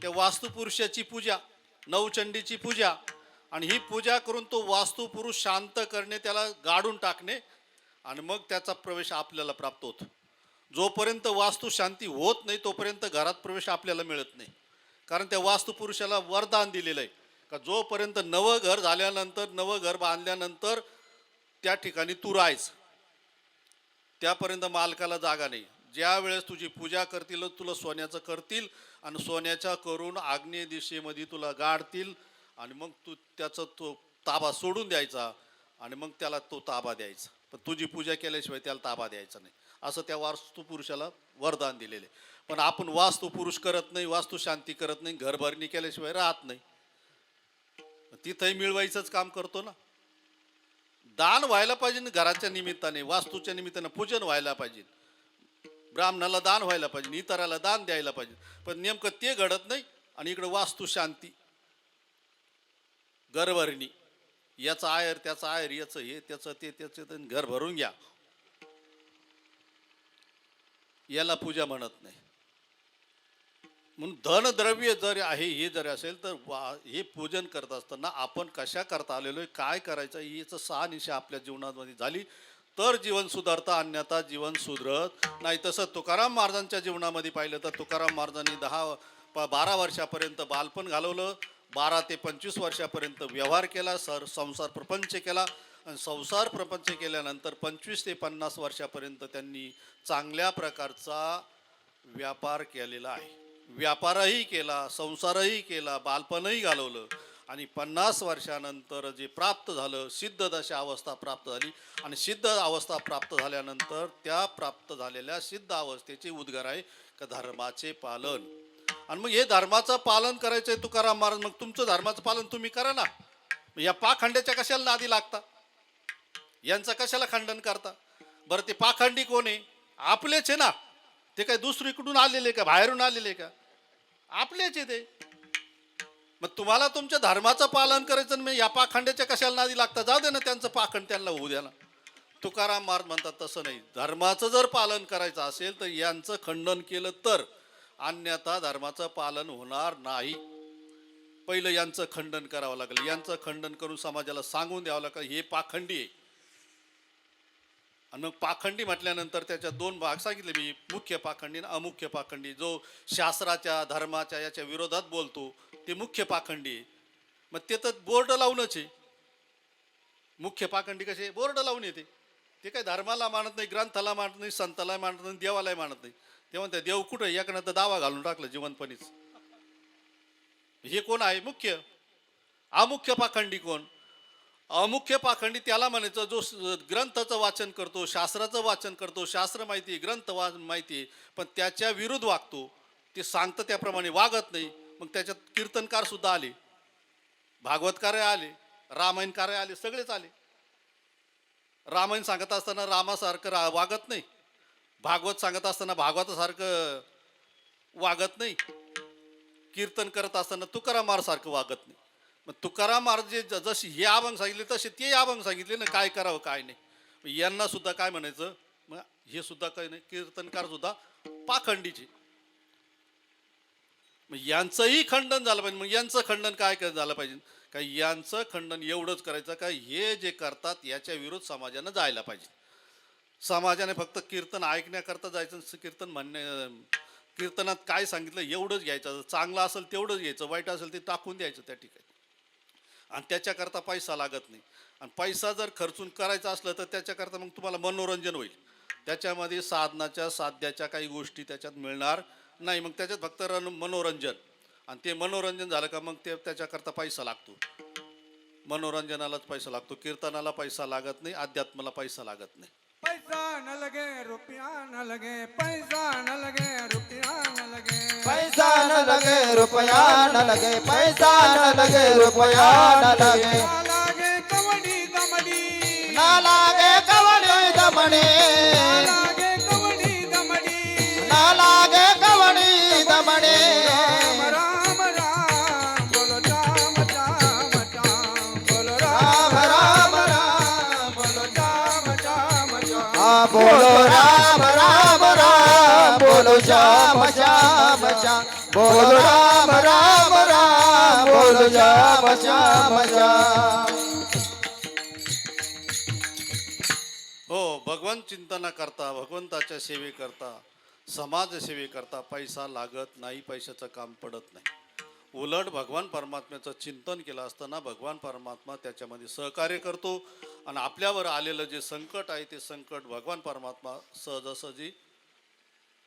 त्या वास्तुपुरुषाची पूजा, नवचंडीची पूजा, आणि ही पूजा करून तो वास्तुपुरुष शांत करणे, त्याला गाडून टाकणे, आणि मग त्याचा प्रवेश आपल्याला प्राप्त होतो. जोपर्यंत वास्तू शांती होत नाही तोपर्यंत घरात प्रवेश आपल्याला मिळत नाही. कारण त्या वास्तुपुरुषाला वरदान दिलेलं आहे का जोपर्यंत नवं घर झाल्यानंतर, नवं घर बांधल्यानंतर त्या ठिकाणी तू राहायचं, त्यापर्यंत मालकाला जागा नाही. ज्या वेळेस तुझी पूजा करतील, तुला सोन्याचं करतील आणि सोन्याच्या करून आग्नेय दिशेमध्ये तुला गाडतील, आणि मग तू त्याचा तो ताबा सोडून द्यायचा आणि मग त्याला तो ताबा द्यायचा. पण तुझी पूजा केल्याशिवाय त्याला ताबा द्यायचा नाही, असं त्या वास्तुपुरुषाला वरदान दिलेले. पण आपण वास्तुपुरुष करत नाही, वास्तू शांती करत नाही, घरभरणी केल्याशिवाय राहत नाही. तिथंही मिळवायचंच काम करतो ना. दान व्हायला पाहिजे ना, घराच्या निमित्ताने, वास्तूच्या निमित्ताने पूजन व्हायला पाहिजे, ब्राह्मणाला दान व्हायला पाहिजे, इतराला दान द्यायला पाहिजे. पण नेमकं ते घडत नाही. आणि इकडे वास्तू शांती, घरभरणी, याचा आयर त्याचा आयर, याचं हे त्याचं ते त्याचं, घर भरून घ्या, याला पूजा म्हणत नाही. म्हणून धनद्रव्य जर आहे, हे जर असेल तर हे पूजन करत असताना आपण कशा करता आलेलो आहे, काय करायचं, याचं शहानिशा आपल्या जीवनामध्ये झाली तर जीवन सुधारतं, अन्यथा जीवन सुधरत नाही. तसं तुकाराम महाराजांच्या जीवनामध्ये पाहिलं तर तुकाराम महाराजांनी 12 वर्षापर्यंत बालपण घालवलं, 12 ते 25 वर्षापर्यंत व्यवहार केला, संसार प्रपंच केला, आणि संसार प्रपंच केल्यानंतर 25 ते 50 वर्षापर्यंत त्यांनी चांगल्या प्रकारचा व्यापार केलेला आहे. व्यापारही केला, संसारही केला, बालपणही घालवलं, आणि 50 वर्षानंतर जे प्राप्त झालं, सिद्ध दशा अवस्था प्राप्त झाली, आणि सिद्ध अवस्था प्राप्त झाल्यानंतर त्या प्राप्त झालेल्या सिद्ध अवस्थेचे उद्गार आहे का धर्माचे पालन. आणि मग हे धर्माचं पालन करायचं आहे तुकाराम महाराज, मग तुमचं धर्माचं पालन तुम्ही करा ना. या पाखंड्याच्या कशाला नादी लागता, यांचं कशाला खंडन करता? बरं ते पाखंडी कोण आहे? आपलेच आहे ना. ते काय दुसरीकडून आलेले का, बाहेरून आलेले का? आपलेच आहे ते. मग तुम्हाला तुमच्या धर्माचं पालन करायचं, मग या पाखंड्याच्या कशाला नादी लागता? जाऊ दे ना, त्यांचं पाखंड त्यांना होऊ द्या ना. तुकाराम महाराज म्हणतात तसं नाही. धर्माचं जर पालन करायचं असेल तर यांचं खंडन केलं तर, अन्यथा धर्माचं पालन होणार नाही. पहिलं यांचं खंडन करावं लागेल. यांचं खंडन करून समाजाला सांगून द्यावं लागेल हे पाखंडी आहे. आणि मग पाखंडी म्हटल्यानंतर त्याच्यात दोन भाग सांगितले मी, मुख्य पाखंडी आणि अमुख्य पाखंडी. जो शास्त्राच्या धर्माच्या याच्या विरोधात बोलतो ते मुख्य पाखंडी आहे. मग ते तर बोर्ड लावूनच आहे. मुख्य पाखंडी कसे बोर्ड लावून येते, ते काही धर्माला मानत नाही, ग्रंथाला मानत नाही, संताला मानत नाही, देवालाही मानत नाही. ते म्हणते देव कुठं, याकडनं तर दावा घालून टाकलं जिवंतपणीच. हे कोण आहे मुख्य? अमुख्य पाखंडी कोण? अमुख्य पाखंडी त्याला म्हणायचं जो ग्रंथाचं वाचन करतो, शास्त्राचं वाचन करतो, शास्त्र माहिती आहे, ग्रंथ माहिती आहे, पण त्याच्या विरुद्ध वागतो. ते सांगतं त्याप्रमाणे वागत नाही. मग त्याच्यात कीर्तनकार सुद्धा आले, भागवतकार आले, रामायणकार आले, सगळेच आले. रामायण सांगत असताना रामासारखं वागत नाही, भागवत सांगत असताना भागवतासारखं वागत नाही, कीर्तन करत असताना तुकाराम महाराजसारखं वागत नाही. मग तुकाराम महाराज जे जशी हे अभंग सांगितले तसे ते अभंग सांगितले ना, काय करावं काय नाही. मग यांना सुद्धा काय म्हणायचं, मग हे सुद्धा काही नाही, कीर्तनकार सुद्धा पाखंडीचे. मग यांचंही खंडन झालं पाहिजे. मग यांचं खंडन काय झालं पाहिजे? का यांचं खंडन एवढंच करायचं का हे जे करतात याच्या विरुद्ध समाजानं जायला पाहिजे. समाजाने फक्त कीर्तन ऐकण्याकरता जायचं, कीर्तन कीर्तनात काय सांगितलं एवढंच घ्यायचं. चांगलं असेल तेवढंच घ्यायचं, वाईट असेल ते टाकून द्यायचं त्या ठिकाणी. आणि त्याच्याकरता पैसा लागत नाही. आणि पैसा जर खर्चून करायचा असलं तर त्याच्याकरता मग तुम्हाला मनोरंजन होईल. त्याच्यामध्ये साधनाच्या साध्याच्या काही गोष्टी त्याच्यात मिळणार नाही. मग त्याच्यात फक्त मनोरंजन. आणि ते मनोरंजन झालं का मग ते त्याच्याकरता पैसा लागतो. मनोरंजनालाच पैसा लागतो, कीर्तनाला पैसा लागत नाही, अध्यात्माला पैसा लागत नाही. पैसा न लगे रुपया न लगे, पैसा न लगे रुपया न लगे, पैसा न लगे रुपया न लगे, पैसा न लगे रुपया न लगे. ना लागे कवडी दमडी, ना लागे कवडी दमडी, ना लागे कवडी दमडी. ना लागे कवडी दमडी. राम राम राम बोलो राम राम राम बोलो राम राम राम राम बोलो राम राम राम. हा बोलो राम राम राम, बोलो श्याम श्याम श्याम, बोलो राम राम राम, बोलो श्याम श्याम श्याम. हो, भगवान चिंतनाकरता, भगवंताच्या सेवेकरता, समाजसेवेकरता पैसा लागत नाही, पैशाचं काम पडत नाही. उलट भगवान परमात्म्याचं चिंतन केलं असताना भगवान परमात्मा त्याच्यामध्ये सहकार्य करतो. आणि आपल्यावर आलेलं जे संकट आहे ते संकट भगवान परमात्मा सहजासहजी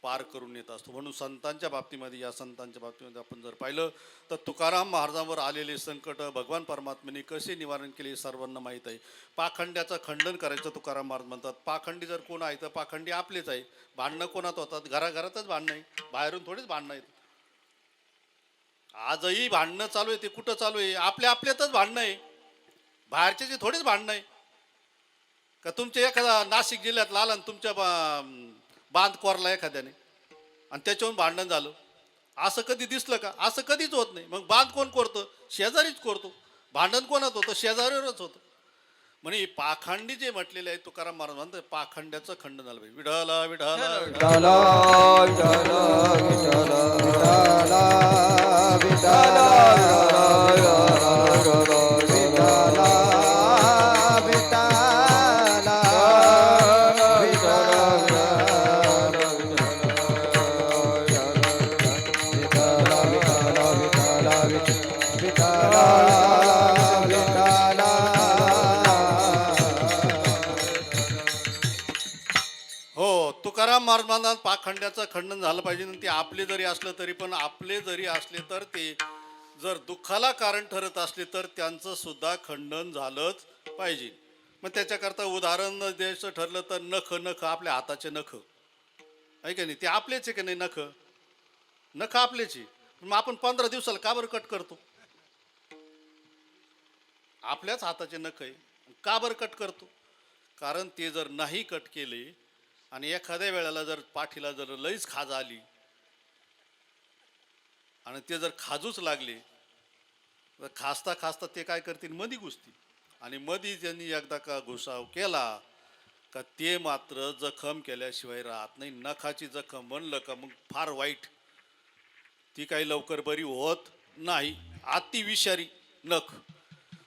पार करून येत असतो. म्हणून संतांच्या बाबतीमध्ये, या संतांच्या बाबतीमध्ये आपण जर पाहिलं तर तुकाराम महाराजांवर आलेले संकट भगवान परमात्म्याने कसे निवारण केले हे सर्वांना माहीत आहे. पाखंड्याचं खंडन करायचं तुकाराम महाराज म्हणतात. पाखंडी जर कोण आहे तर पाखंडी आपलेच आहे. भांडणं कोणात होतात? घराघरातच भांडणं आहे, बाहेरून थोडीच भांडणं आहेत. आजही भांडणं चालू आहे. ते कुठं चालू आहे? आपल्यातच भांडणं आहे, बाहेरचे जे थोडीच भांडणं आहे. का तुमच्या एखादा नाशिक जिल्ह्यात आला आणि तुमच्या बांध कोरला एखाद्याने आणि त्याच्यावरून भांडण झालं, असं कधी दिसलं का? असं कधीच होत नाही. मग बांध कोण कोरतं? शेजारीच कोरतो. भांडण कोणात होतं? शेजारीवरच होतं. म्हणे पाखंडी जे म्हटलेले आहे तुकाराम महाराज म्हणतात पाखंड्याचं खंडन झालं पाहिजे. विठ्ठला विठ्ठला विठ्ठला विठ्ठला विठ्ठला विठ्ठला विठ्ठला तुकाराम महाराज म्हणतात पाखंड्याचं खंडन झालं पाहिजे. आणि ते आपले जरी असलं तरी पण, आपले जरी असले तर ते जर दुःखाला कारण ठरत असले तर त्यांचं सुद्धा खंडन झालंच पाहिजे. मग त्याच्याकरता उदाहरण द्यायचं ठरलं तर नख आपल्या हाताचे नख आहे का नाही, ते आपलेच आहे का नाही? नख आपलेच आहे. मग आपण 15 दिवसाला का बरं कट करतो? आपल्याच हाताचे नख आहे, का बरं कट करतो? कारण ते जर नाही कट केले आणि एखाद्या वेळेला जर पाठीला जर लईच खाज आली आणि ते जर खाजूच लागले तर खासता खासता ते काय करतील? मधी घुसतील. आणि मधी त्यांनी एकदा का घुसाव केला का ते मात्र जखम केल्याशिवाय राहत नाही. नखाची जखम म्हणलं का मग फार वाईट, ती काही लवकर बरी होत नाही, अतिविषारी नख.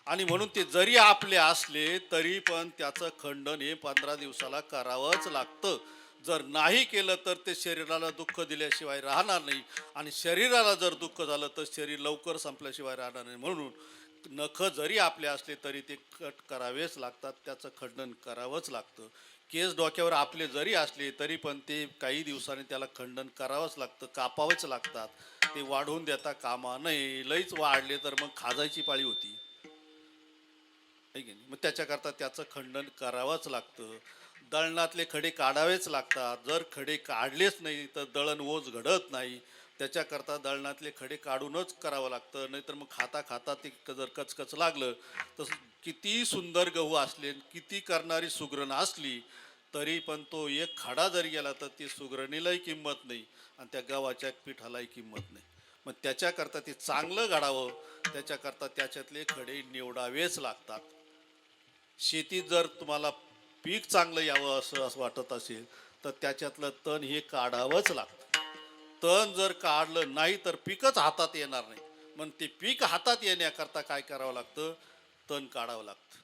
आणि म्हणून ते जरी आपले असले तरी पण त्याचं खंडन हे 15 दिवसाला करावंच लागतं. जर नाही केलं तर ते शरीराला दुःख दिल्याशिवाय राहणार नाही, आणि शरीराला जर दुःख झालं तर शरीर लवकर संपल्याशिवाय राहणार नाही. म्हणून नख जरी आपले असले तरी ते कट करावेच लागतात, त्याचं खंडन करावंच लागतं. केस डोक्यावर आपले जरी असले तरी पण ते काही दिवसांनी त्याला खंडन करावंच लागतं, कापावंच लागतात. ते वाढवून देता कामा नये. लईच वाढले तर मग खाजायची पाळी होती, है की नाही? मग त्याच्याकरता त्याचं खंडन करावंच लागतं. दळणातले खडे काढावेच लागतात. जर खडे काढलेच नाही तर दळण ओझ घडत नाही. त्याच्याकरता दळणातले खडे काढूनच करावं लागतं. नाहीतर मग खाता खाता ते जर कचकच लागलं तर किती सुंदर गहू असले, किती करणारी सुगरण असली तरी पण तो एक खडा जरी गेला तर ती सुगरणीलाही किंमत नाही आणि त्या गव्हाच्या पिठालाही किंमत नाही. मग त्याच्याकरता ते चांगलं घडावं, त्याच्याकरता त्याच्यातले खडे निवडावेच लागतात. शेतीत जर तुम्हाला पीक चांगलं यावं असं वाटत असेल तर त्याच्यातलं तण हे काढावंच लागतं. तण जर काढलं नाही तर पीकच हातात येणार नाही. मग ते पीक हातात येण्याकरता काय करावं लागतं? तण काढावं लागतं.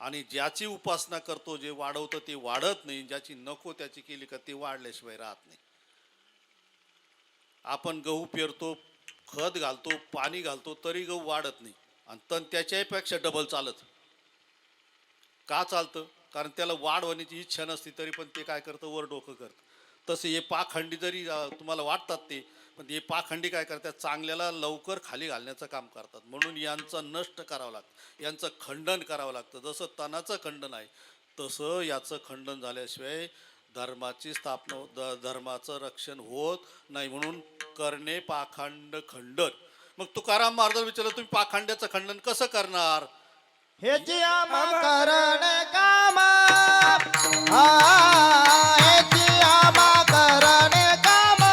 आणि ज्याची उपासना करतो, जे वाढवतं ते वाढत नाही, ज्याची नको त्याची केली का ते वाढल्याशिवाय राहत नाही. आपण गहू पेरतो, खत घालतो, पाणी घालतो तरी गहू वाढत नाही, आणि तण त्याच्यापेक्षा डबल चालत. का चालतं? कारण त्याला वाढ होण्याची इच्छा नसते तरी पण ते काय करतं? वर डोकं करतं. तसे हे पाखंडी जरी तुम्हाला वाटतात ते, पण हे पाखंडी काय करतात? चांगल्याला लवकर खाली घालण्याचं काम करतात. म्हणून यांचं नष्ट करावं लागतं, यांचं खंडन करावं लागतं. जसं तणाचं खंडन आहे तसं याचं खंडन झाल्याशिवाय धर्माची स्थापना धर्माचं रक्षण होत नाही. म्हणून करणे पाखंड खंडन. मग तुकाराम महाराज विचारलं, तुम्ही पाखंड्याचं खंडन कसं करणार? हेची आम्हा करण कामा हेची आम्हा करण कामा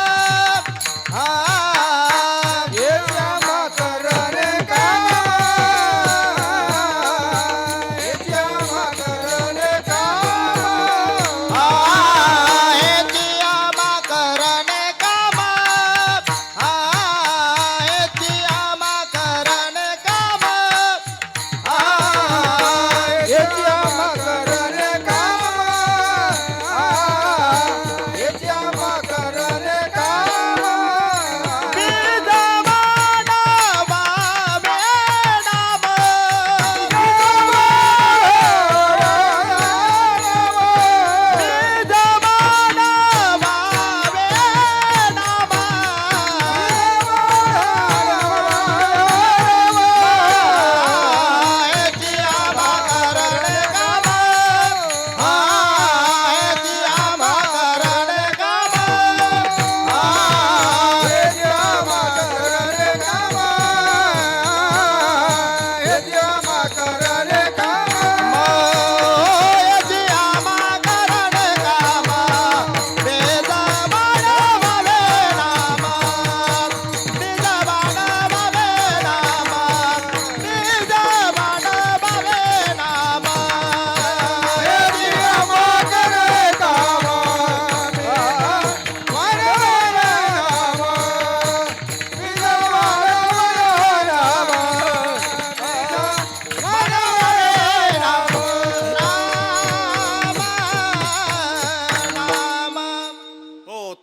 हे श्यामा करणे कामा, हे श्यामा करणे कामा, हेची आम्हा करण कामा हेची आम्हा करण कामा हे श्यामा करणे कामा, हे श्यामा करणे कामा.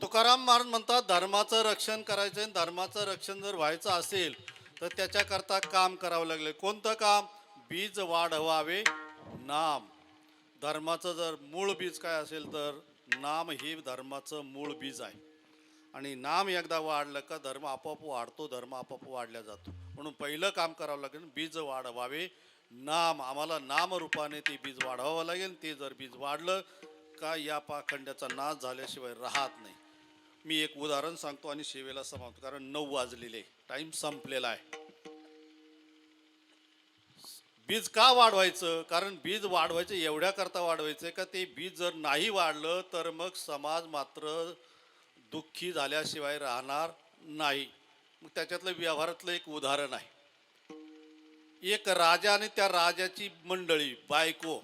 तुकाराम महाराज म्हणतात, धर्माचं रक्षण करायचं आहे. धर्माचं रक्षण जर व्हायचं असेल तर त्याच्याकरता काम करावं लागले. कोणतं काम? बीज वाढवावे नाम. धर्माचं जर मूळ बीज काय असेल तर नाम हे धर्माचं मूळ बीज आहे. आणि नाम एकदा वाढलं का धर्म आपोआप वाढतो, धर्म आपोआप वाढल्या जातो. म्हणून पहिलं काम करावं लागेल, बीज वाढवावे नाम. आम्हाला नामरूपाने ते बीज वाढवावं लागेल. ते जर बीज वाढलं का या पाखंड्याचा नाश झाल्याशिवाय राहत नाही. मी एक उदाहरण सांगतो आणि सेवेला समाप्त, कारण 9 वाजलेले, टाइम संपलेला आहे. बीज का वाढवायचं? कारण बीज वाढवायचं एवढ्या करता वाढवायचं का ते बीज जर नाही वाढलं तर मग समाज मात्र दुःखी झाल्याशिवाय राहणार नाही. मग त्याच्यातलं व्यवहारातलं एक उदाहरण आहे. एक राजा आणि त्या राजाची मंडळी, बायको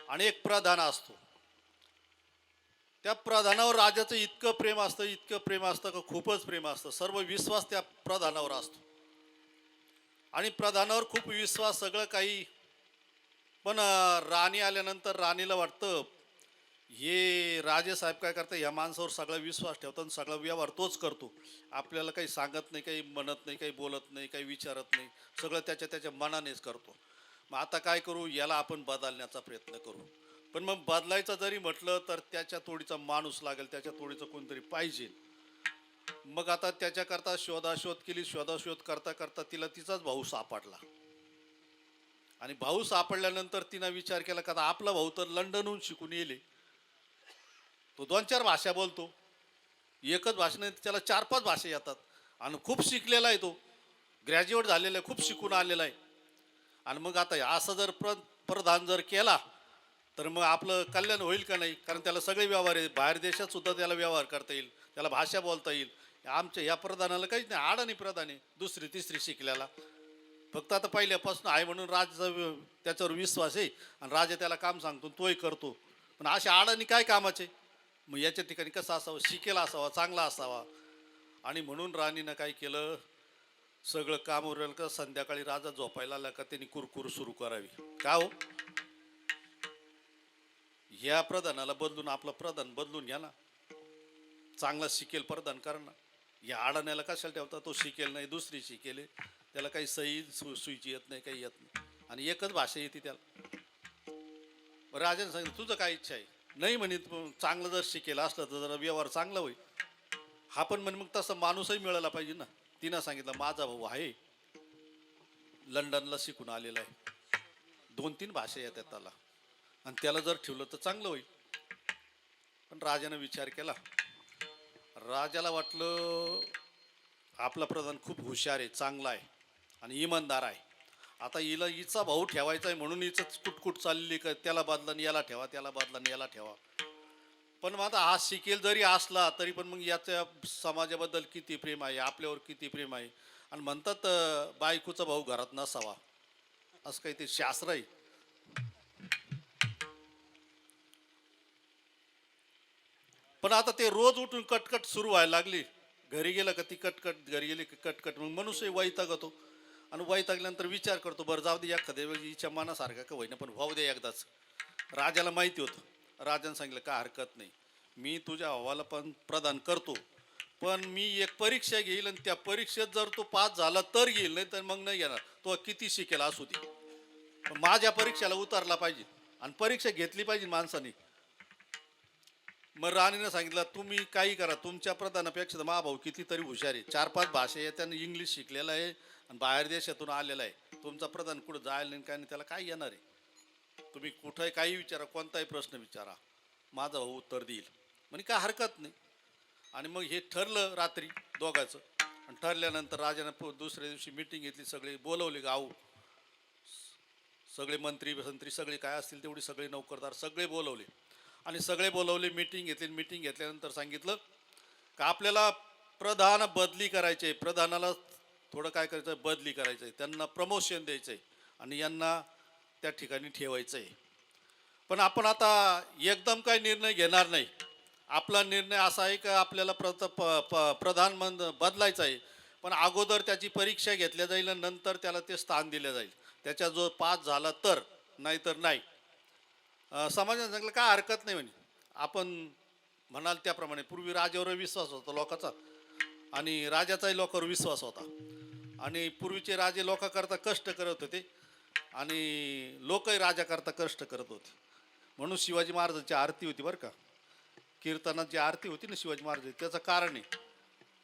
आणि एक प्रधान असतो. त्या प्रधानावर राजाचं इतकं प्रेम असतं, इतकं प्रेम असतं का खूपच प्रेम असतं. सर्व विश्वास त्या प्रधानावर असतो आणि प्रधानावर खूप विश्वास सगळं काही. पण राणी आल्यानंतर राणीला वाटतं हे राजेसाहेब काय करतात, ह्या माणसावर सगळा विश्वास ठेवतात आणि सगळा व्यवहार तोच करतो. आपल्याला काही सांगत नाही, काही म्हणत नाही, काही बोलत नाही, काही विचारत नाही, सगळं त्याच्या त्याच्या मनानेच करतो. मग आता काय करू, याला आपण बदलण्याचा प्रयत्न करू. पण मग बदलायचं जरी म्हटलं तर त्याच्या तोडीचा माणूस लागेल, त्याच्या तोडीचं कोणतरी पाहिजे. मग आता त्याच्याकरता शोधाशोध केली. शोधाशोध करता करता तिला तिचाच भाऊ सापडला आणि भाऊ सापडल्यानंतर तिनं विचार केला का आता आपला भाऊ तर लंडनहून शिकून येले, तो 2-4 भाषा बोलतो. एकच भाषा नाही, त्याला 4-5 भाषा येतात आणि खूप शिकलेला आहे, तो ग्रॅज्युएट झालेला आहे, खूप शिकून आलेला आहे. आणि मग आता असं जर प्रधान जर केला तर मग आपलं कल्याण होईल का नाही? कारण त्याला सगळे व्यवहार आहे, बाहेर देशात सुद्धा त्याला व्यवहार करता येईल, त्याला भाषा बोलता येईल. आमच्या या प्रधानाला काहीच नाही, आडाणी प्रधान आहे, 2री-3री शिकल्याला. फक्त आता पहिल्यापासून आहे म्हणून राजाचा त्याच्यावर विश्वास आहे आणि राजा त्याला काम सांगतो तोही करतो. पण अशा अडाणी काय कामाचे? मग याच्या ठिकाणी कसं असावं, शिकेला असावा, चांगला असावा. आणि म्हणून राणीनं काय केलं, सगळं काम उरलं का संध्याकाळी राजा झोपायला आला का त्यांनी कुरकुर सुरू करावी. का हो, ह्या प्रधानाला बदलून आपला प्रधान बदलून घ्या ना, चांगला शिकेल प्रधान करा ना. या अडाण्याला कशाला ठेवता, तो शिकेल नाही, 2री शिकेल, त्याला काही सही सुईची येत नाही, काही येत नाही आणि एकच भाषा येते त्याला. राजाने सांगितलं तुझं काय इच्छा आहे? नाही म्हणे, चांगलं जर शिकेल असलं तर जरा व्यवहार चांगला होईल. हा पण म्हणे मग तसं माणूसही मिळाला पाहिजे ना. तिनं सांगितलं माझा भाऊ आहे, लंडनला शिकून आलेला आहे, 2-3 भाषा येतात त्याला आणि त्याला जर ठेवलं तर चांगलं होईल. पण राजानं विचार केला. राजाला वाटलं आपला प्रधान खूप हुशार आहे, चांगला आहे आणि इमानदार आहे. आता हिचा भाऊ ठेवायचा आहे म्हणून हिचंच कुटकुट चालली का त्याला बदला आणि याला ठेवा, त्याला बदला आणि याला ठेवा. पण मग आता हा शिकेल जरी असला तरी पण मग याच्या समाजाबद्दल किती प्रेम आहे, आपल्यावर किती प्रेम आहे. आणि म्हणतात बायकोचा भाऊ घरात नसावा, असं काही ते शास्त्र आहे. पण आता ते रोज उठून कटकट सुरू व्हायला लागली. घरी गेलं का ती कटकट, घरी गेली की कटकट. मग मनुष्य वैतागतो आणि वैतागल्यानंतर विचार करतो बरं जाऊ दे, एखाद्या वेळी हिच्या मनासारखा का होईना पण भाऊ दे एकदाच. राजाला माहिती होतं. राजाने सांगितलं काय हरकत नाही, मी तुझ्या भावाला पण प्रदान करतो, पण मी एक परीक्षा घेईल आणि त्या परीक्षेत जर तो पास झाला तर घेईल, नाही तर मग नाही घेणार. तो किती शिकेल असू दे, पण माझ्या परीक्षेला उतरला पाहिजे आणि परीक्षा घेतली पाहिजे माणसाने. मग राणीनं सांगितलं तुम्ही काही करा, तुमच्या प्रधानापेक्षा मा भाऊ कितीतरी हुशार आहे, 4-5 भाषा आहे, त्यानं इंग्लिश शिकलेला आहे आणि बाहेर देशातून आलेला आहे. तुमचा प्रधान कुठं जायला नाही काय नाही, त्याला काय येणार आहे? तुम्ही कुठंही काही विचारा, कोणताही प्रश्न विचारा, माझा भाऊ उत्तर देईल. म्हणजे काय हरकत नाही. आणि मग हे ठरलं रात्री दोघांचं. आणि ठरल्यानंतर राजानं दुसऱ्या दिवशी मिटिंग घेतली, सगळे बोलवले गाव, सगळे मंत्री संत्री सगळे काय असतील तेवढे सगळे नोकरदार सगळे बोलवले आणि सगळे बोलवले. मिटिंग घेतली. मिटिंग घेतल्यानंतर सांगितलं का आपल्याला प्रधान बदली करायचे, प्रधानाला थोडं काय करायचं, बदली करायचं आहे, त्यांना प्रमोशन द्यायचं आहे आणि यांना त्या ठिकाणी ठेवायचं आहे. पण आपण आता एकदम काही निर्णय घेणार नाही. आपला निर्णय असा आहे का आपल्याला प्रधान बदलायचं आहे, पण अगोदर त्याची परीक्षा घेतल्या जाईल आणि नंतर त्याला ते स्थान दिलं जाईल. त्याच्या जो पास झाला तर, नाही तर नाही. समाजाने सांगितलं काय हरकत नाही म्हणे, आपण म्हणाल त्याप्रमाणे. पूर्वी राजावर विश्वास होता लोकांचा आणि राजाचाही लोकांवर विश्वास होता आणि पूर्वीचे राजे लोकांकरता कष्ट करत होते आणि लोकही राजाकरता कष्ट करत होते. म्हणून शिवाजी महाराजांची आरती होती बरं का, कीर्तनात जी आरती होती ना शिवाजी महाराज, त्याचं कारण आहे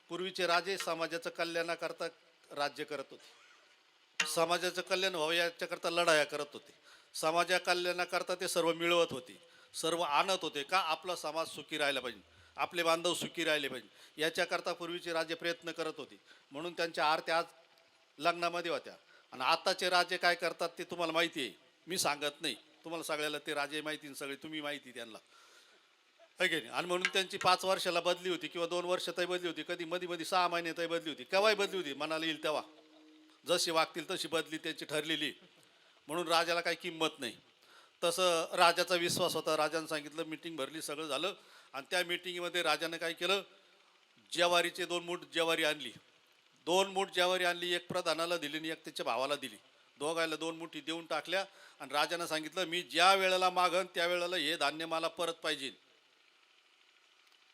पूर्वीचे राजे समाजाचं कल्याणाकरता राज्य करत होते, समाजाचं कल्याण व्हावं याच्याकरता लढाया करत होते, समाजा कल्याणाकरता ते सर्व मिळवत होते, सर्व आणत होते. का आपला समाज सुखी राहायला पाहिजे, आपले बांधव सुखी राहिले पाहिजे, याच्याकरता पूर्वीचे राजे प्रयत्न करत होते. म्हणून त्यांच्या आरत्या आज लग्नामध्ये होत्या. आणि आताचे राजे काय करतात ते तुम्हाला माहिती आहे, मी सांगत नाही, तुम्हाला सगळ्याला ते राजे माहिती, सगळे तुम्ही माहिती त्यांना आहे की नाही. आणि म्हणून त्यांची 5 वर्षाला बदली होती किंवा 2 वर्षातही बदली होती, कधी मध्ये मध्ये 6 महिन्यातही बदली होती, केव्हाही बदली होती, मनाला येईल तेव्हा जशी वागतील तशी बदली त्यांची ठरलेली. म्हणून राजाला काही किंमत नाही. तसं राजाचा विश्वास होता. राजाने सांगितलं, मिटिंग भरली, सगळं झालं आणि त्या मिटिंगमध्ये राजानं काय केलं, ज्वारीचे 2 मूठ ज्वारी आणली, 2 मूठ ज्वारी आणली, एक प्रधानाला दिली आणि एक त्याच्या भावाला दिली. दोघायला 2 मुठी देऊन टाकल्या आणि राजानं सांगितलं, मी ज्या वेळेला मागन त्या वेळेला हे धान्य मला परत पाहिजे.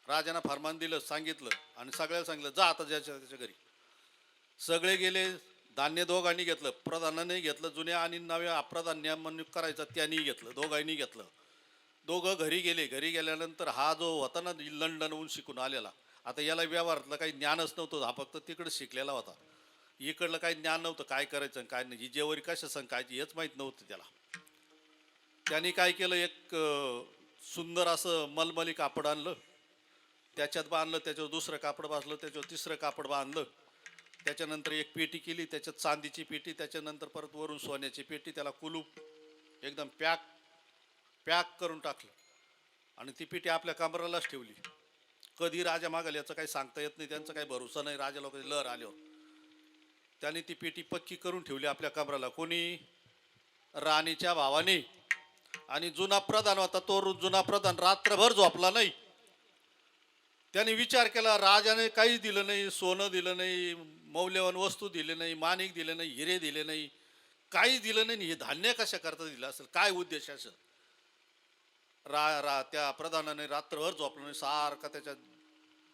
राजानं फरमान दिलं, सांगितलं आणि सगळ्याला सांगितलं, जा आता ज्याच्या त्याच्या घरी. सगळे गेले, धान्य दोघांनी घेतलं, प्रधानाने घेतलं, जुन्या आणि नव्या अप्रधान नियम करायचा त्यांनी घेतलं, दोघांनी घेतलं. दोघं घरी गेले. घरी गेल्यानंतर हा जो होता ना लंडनहून शिकून आलेला, आता याला व्यवहारातलं काही ज्ञानच नव्हतं, हा फक्त तिकडं शिकलेला होता, इकडलं काही ज्ञान नव्हतं, काय करायचं काय नाही, ही जेवरी कशा सांगायची हेच माहीत नव्हतं त्याला. त्यांनी काय केलं, एक सुंदर असं मलमली कापड आणलं, त्याच्यात बांधलं, त्याच्यावर दुसरं कापड बांधलं, त्याच्यावर तिसरं कापड बांधलं, त्याच्यानंतर एक पेटी केली, त्याच्यात चांदीची पेटी, त्याच्यानंतर परत वरून सोन्याची पेटी, त्याला कुलूप एकदम पॅक करून टाकलं आणि ती पेटी आपल्या कमरालाच ठेवली. कधी राजा मागेल याचं काही सांगता येत नाही, त्यांचा काही भरोसा नाही. राजा लोक लहर आल्यावर त्याने ती पेटी पक्की करून ठेवली आपल्या कमराला. कोणी? राणीच्या भावाने. आणि जुना प्रधान होता, तो जुना प्रधान रात्रभर झोपला नाही. त्याने विचार केला, राजाने काही दिलं नाही, सोनं दिलं नाही, मौल्यवान वस्तू दिले नाही, माणिक दिले नाही, हिरे दिले नाही, काही दिलं नाही, हे धान्य कशा करता दिलं असेल, काय उद्देश असेल. त्या प्रधानाने रात्रभर झोपलं नाही, सारखा त्याच्या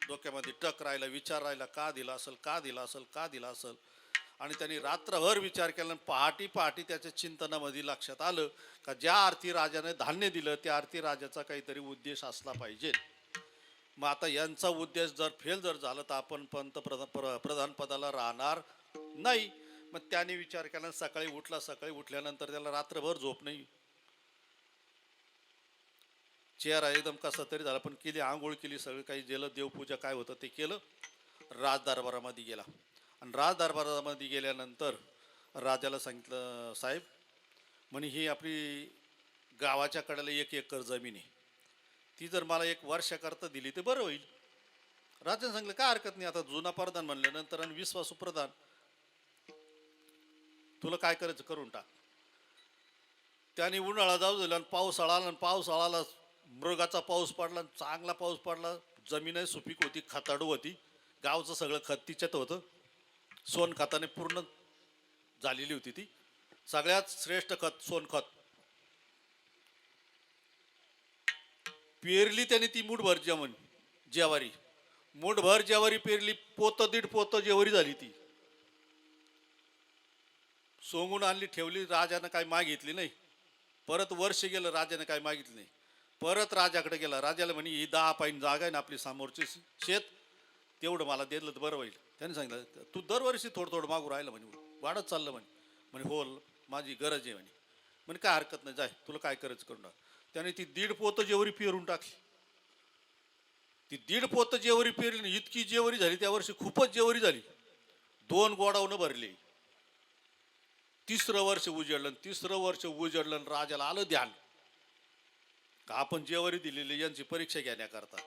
डोक्यामध्ये टक राहिला, विचार राहिला, का दिला असेल, का दिला असेल, का दिला असेल. आणि त्यांनी रात्रभर विचार केला. पहाटी त्याच्या चिंतनामध्ये लक्षात आलं का ज्या अर्थी राजाने धान्य दिलं त्या अर्थी राजाचा काहीतरी उद्देश असला पाहिजे. मग आता यांचा उद्देश जर फेल झाला तर आपण प्रधान पदाला राहणार नाही. मग त्याने विचार केला, सकाळी उठल्यानंतर त्याला रात्रभर झोप नाही, चेहरा एकदम कसा तरी झाला, पण केली, आंघोळ केली, सगळं काही गेलं, देवपूजा काय होतं ते केलं, राजदरबारामध्ये गेला. आणि राजदरबारामध्ये गेल्यानंतर राजाला सांगितलं, साहेब म्हणे ही आपली गावाच्या कडेला 1 एकर जमीन आहे, ती जर मला 1 वर्षाकरता दिली तर बरं होईल. राजाने सांगितलं काय हरकत नाही, आता जुना प्रधान म्हणल्यानंतर आणि विश्वासू प्रधान, तुला काय करायचं करून टाक. त्याने उन्हाळा जाऊ दिला आणि पावसाळा आला, आणि पावसाळाला मृगाचा पाऊस पडला, चांगला पाऊस पडला, जमीनही सुपीक होती, खताडू होती, गावचं सगळं खत तिच्यात होतं, सोनखताने पूर्ण झालेली होती ती, सगळ्यात श्रेष्ठ खत सोनखत. पेरली त्याने ती मूठभर ज्वारी, मूठभर ज्वारी पेरली, 1.5 पोतं ज्वारी झाली ती, सोंगून आणली, ठेवली. राजानं काय मागितली नाही. परत वर्ष गेलं, राजानं काय मागितलं नाही. परत राजाकडे गेला, राजाला म्हणे ही 10 पाईन जागा आहे ना आपली समोरची शेत, तेवढं मला दिलं तर बरं होईल. त्याने सांगितलं, तू दरवर्षी थोडं मागू राहिलं म्हणे, वाढत चाललं म्हणे हो माझी गरज आहे म्हणे काय हरकत नाही, जाय तुला काय करायचं करून टाक. त्याने ती 1.5 पोतं जेवरी पेरून टाकली. ती 1.5 पोतं जेवरी पेरली, इतकी जेवरी झाली त्या वर्षी, खूपच जेवरी झाली, 2 गोडाऊन भरली. 3रं वर्ष उजडलं, राजाला आलं ध्यान का आपण जेवरी दिलेली यांची परीक्षा घेण्याकरता.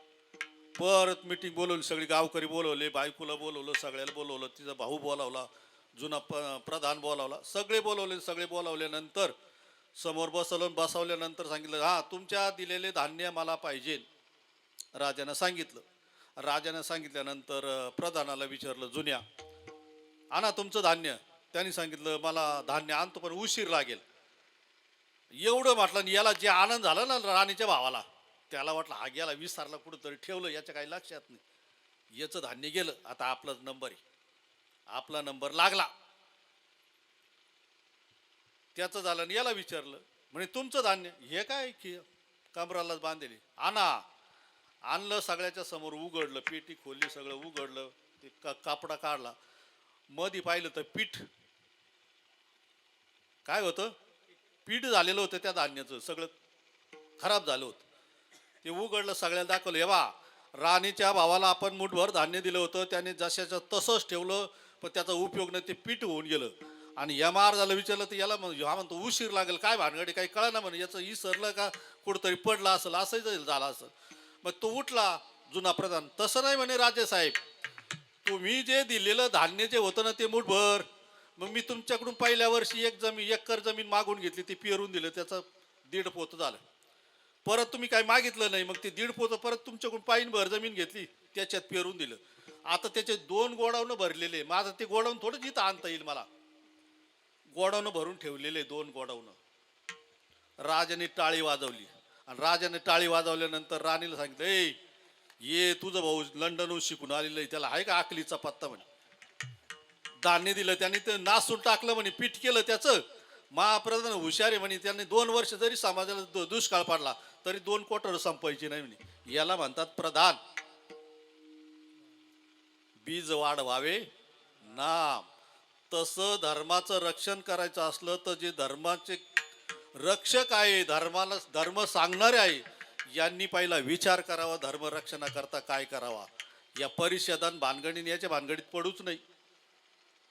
परत मिटिंग बोलवली, सगळी गावकरी बोलवले, बायकोला बोलवलं, सगळ्याला बोलवलं, तिचा भाऊ बोलावला, जुना प्रधान बोलावला, सगळे बोलावल्यानंतर समोर बसवल्यानंतर सांगितलं, हा तुमच्या दिलेले धान्य मला पाहिजे. राजानं सांगितल्यानंतर प्रधानाला विचारलं, जुन्या आणा तुमचं धान्य. त्यांनी सांगितलं, मला धान्य आणतो पण उशीर लागेल. एवढं म्हटलं, आणि याला जे आनंद झाला ना राणीच्या भावाला, त्याला वाटलं हा गेला विसरला, कुठंतरी ठेवलं, याच्या काही लक्षात नाही, याचं धान्य गेलं, आता आपलाच नंबर आहे. आपला नंबर लागला, त्याचं झालं. आणि याला विचारलं, म्हणे तुमचं धान्य हे काय की कमरालाच बांधलेली, आणलं, सगळ्याच्या समोर उघडलं, पेटी खोलली, सगळं उघडलं, ते कापडा काढला, मध्ये पाहिलं तर पीठ काय होतं, पीठ झालेलं होतं त्या धान्याचं, सगळं खराब झालं होतं. ते उघडलं, सगळ्याला दाखवलं, हे बा राणीच्या भावाला आपण मूठभर धान्य दिलं होतं, त्याने जशाचं तसंच ठेवलं, पण त्याचा उपयोग नाही, ते पीठ होऊन गेलं. आणि या झालं, विचारलं तर याला हा म्हणतो उशीर लागेल, काय भानगडी काही कळा ना म्हणे, याचं इसरलं का कुठंतरी पडलं असेल, असंही झालं असेल. मग तो उठला जुना प्रधान, तसं नाही म्हणे राजेसाहेब, तुम्ही जे दिलेलं धान्य जे होतं ना ते मूठभर, मग मी तुमच्याकडून पहिल्या वर्षी 1 एकर जमीन मागून घेतली, ती पेरून दिलं, त्याचं 1.5 पोतं झालं. परत तुम्ही काय मागितलं नाही, मग ते 1.5 पोतं परत तुमच्याकडून पायीन भर जमीन घेतली, त्याच्यात पेरून दिलं. आता त्याचे 2 गोडाऊन भरलेले, माझं ते गोडाऊन थोडं जिथं आणता येईल मला. गोडाऊन भरून ठेवलेले 2 गोडाऊन. राजाने टाळी वाजवली आणि राजाने टाळी वाजवल्यानंतर राणीला सांगितलं, ए ये तुझं भाऊ लंडनहून शिकून आलेलं आहे, त्याला आहे का आकलीचा पत्ता म्हणे. धान्य दिलं त्याने, ते नासून टाकलं म्हणे, पीठ केलं त्याचं. महाप्रधान हुशार आहे म्हणे, त्याने 2 वर्ष जरी समाजाला दुष्काळ पडला तरी 2 कोटर संपायची नाही म्हणे. याला म्हणतात प्रधान. बीज वाढवावे नाम. तसं धर्माचं रक्षण करायचं असलं तर जे धर्माचे रक्षक आहे, धर्म सांगणारे आहे, यांनी पहिला विचार करावा धर्मरक्षणाकरता काय करावा. या परिषदान भानगडीने याच्या भानगडीत पडूच नाही.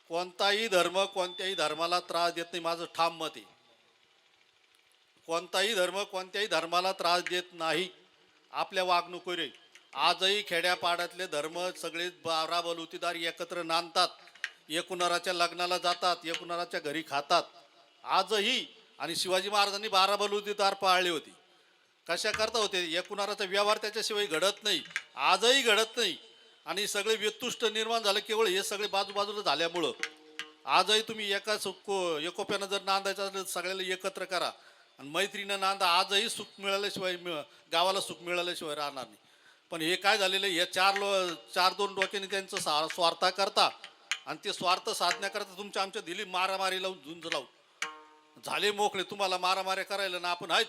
कोणताही धर्म कोणत्याही धर्माला त्रास देत नाही, माझं ठाम मत आहे. कोणताही धर्म कोणत्याही धर्माला त्रास देत नाही आपल्या वागणुकीने. आजही खेड्यापाड्यातले धर्म सगळे 12 बलुतेदार एकत्र नांदतात, एकूणाराच्या लग्नाला जातात, एकूणाराच्या घरी खातात आजही. आणि शिवाजी महाराजांनी 12 बलुतेदार पाळले होते. कशा करता होते? एकूणाराचा व्यवहार त्याच्याशिवाय घडत नाही, आजही घडत नाही. आणि सगळे व्यतुष्ट निर्माण झालं केवळ हे सगळे बाजूबाजूला झाल्यामुळं. आजही तुम्ही एकोप्यानं जर नांदायचं असलं तर सगळ्याला एकत्र करा आणि मैत्रीनं नांदा. आजही सुख मिळाल्याशिवाय गावाला सुख मिळाल्याशिवाय राहणार नाही. पण हे काय झालेलं, हे 4-2 डोक्याने त्यांचं स्वार्थ करता आणि ते स्वार्थ साधण्याकरता तुमच्या आमच्या दिली मारामारी लावून झुंज लावून झाले मोकळे. तुम्हाला मारामाऱ्या करायला ना आपण आहेत.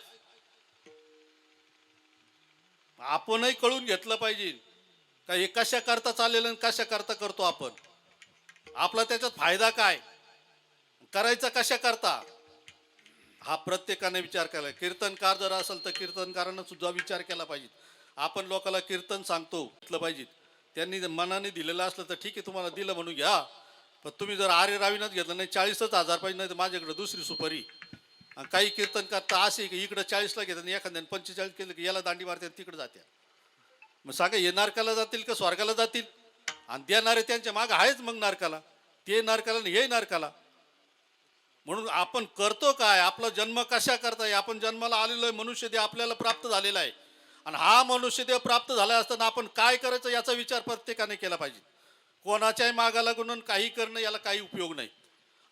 आपणही कळून घेतलं पाहिजे का हे कशा करता चाललेलं आणि कशा करता करतो आपण. आपला त्याच्यात फायदा काय, करायचा कशा करता, हा प्रत्येकाने विचार केला. कीर्तनकार जर असेल तर कीर्तनकारांना सुद्धा विचार केला पाहिजे. आपण लोकांना कीर्तन सांगतो घेतलं पाहिजे. त्यांनी मनाने दिलेलं असलं तर ठीक आहे, तुम्हाला दिलं म्हणून घ्या. पण तुम्ही जर आरे रावीनाच घेतलं नाही, 40,000 पाहिजे, नाही तर माझ्याकडे दुसरी सुपारी. आणि काही कीर्तन करता असे की इकडं 40ला घेतात आणि एखाद्याने 45 केलं की याला दांडी मारतात तिकडे जात्या. मग सांगा हे नरकाला जातील का स्वर्गाला जातील? आणि देणारे त्यांच्या मागं आहेच मग नरकाला. ते नरकाला आणि हे नरकाला. म्हणून आपण करतो काय, आपला जन्म कशा करताय. आपण जन्माला आलेलो आहे, मनुष्यदेह आपल्याला प्राप्त झालेला आहे. आणि हा मनुष्यदेह प्राप्त झाला असताना आपण काय करायचं याचा विचार प्रत्येकाने केला पाहिजे. कोणाच्याही मागा लागून काही करणं याला काही उपयोग नाही.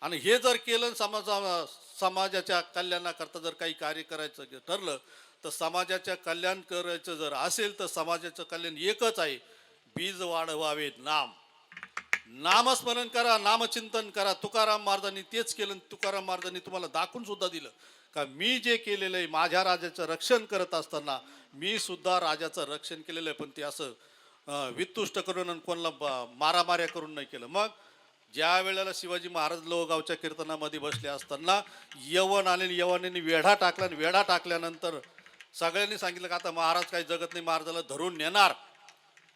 आणि हे जर केलं, समाजाच्या कल्याणाकरता जर काही कार्य करायचं ठरलं तर समाजाच्या कल्याण करायचं जर असेल तर समाजाचं कल्याण एकच आहे, बीज वाढवावे नाम. नामस्मरण करा, नामचिंतन करा. तुकाराम महाराजांनी तेच केलं. तुकाराम महाराजांनी तुम्हाला दाखवून सुद्धा दिलं का मी जे केलेलं आहे, माझ्या राजाचं रक्षण करत असताना मी सुद्धा राजाचं रक्षण केलेलं आहे. पण ते असं वितुष्ट करून आणि कोणाला मारामाऱ्या करून नाही केलं. मग ज्या वेळेला शिवाजी महाराज लोहगावच्या कीर्तनामध्ये बसले असताना यवन आले, यवनाने वेढा टाकला आणि वेढा टाकल्यानंतर सगळ्यांनी सांगितलं का आता महाराज काही जगत नाही, महाराजाला धरून नेणार.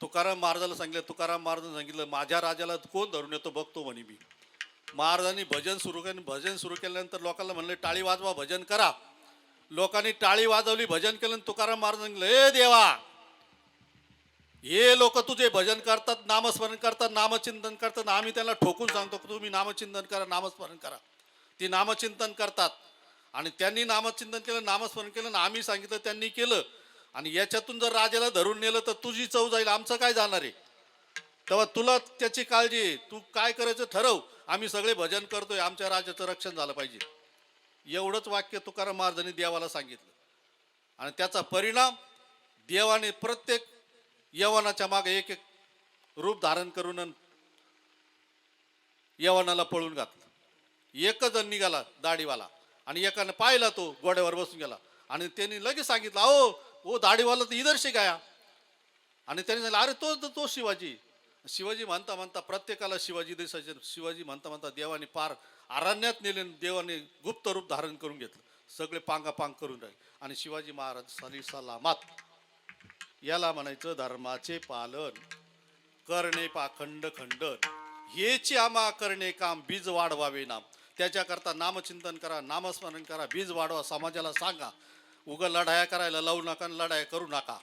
तुकाराम महाराजाला सांगितलं, तुकाराम महाराजांनी सांगितलं माझ्या राजाला कोण धरून येतो बघतो म्हणे मी. महाराजांनी भजन सुरू केलं. भजन सुरू केल्यानंतर लोकांना म्हणले टाळी वाजवा, भजन करा. लोकांनी टाळी वाजवली, भजन केलं. तुकाराम महाराज सांगितलं, ए देवा, हे लोक तुझे भजन करतात, नामस्मरण करतात, नामचिंतन करतात. आम्ही त्यांना ठोकून सांगतो तुम्ही नामचिंतन करा, नामस्मरण करा. ते नामचिंतन करतात आणि त्यांनी नामचिंतन केलं, नामस्मरण केलं, आम्ही सांगितलं त्यांनी केलं. आणि याच्यातून जर राजाला धरून नेलं तर तुझी चव जाईल, आमचं काय जाणार आहे. तेव्हा तुला त्याची काळजी आहे, तू काय करायचं ठरव. आम्ही सगळे भजन करतोय, आमच्या राजाचं रक्षण झालं पाहिजे. एवढंच वाक्य तुकाराम महाराजांनी देवाला सांगितलं. आणि त्याचा परिणाम देवाने प्रत्येक यवनाच्या मागे एक एक रूप धारण करून यवनाला पळून घातलं. एकच जण निघाला दाढीवाला आणि एकाने पाहिला तो घोड्यावर बसून गेला आणि त्यांनी लगेच सांगितलं, अहो दाढीवाला तर इधर से गया. आणि त्यांनी सांगितलं अरे तो शिवाजी. शिवाजी म्हणता म्हणता प्रत्येकाला शिवाजी दिसायचे. शिवाजी म्हणता म्हणता देवाने पार अरण्यात नेले. देवाने गुप्त रूप धारण करून घेतलं. सगळे पांगापांग करून राहिले आणि शिवाजी महाराज साली सलामत. याला म्हणायचं धर्माचे पालन करणे पाखंड खंडन. हेची आम्हा करणे काम बीज वाढवावे नाम. त्याच्याकरता नामचिंतन करा, नामस्मरण करा, बीज वाढवा. समाजाला सांगा उगा लढाया करायला लावू नका, लढाया करू नका.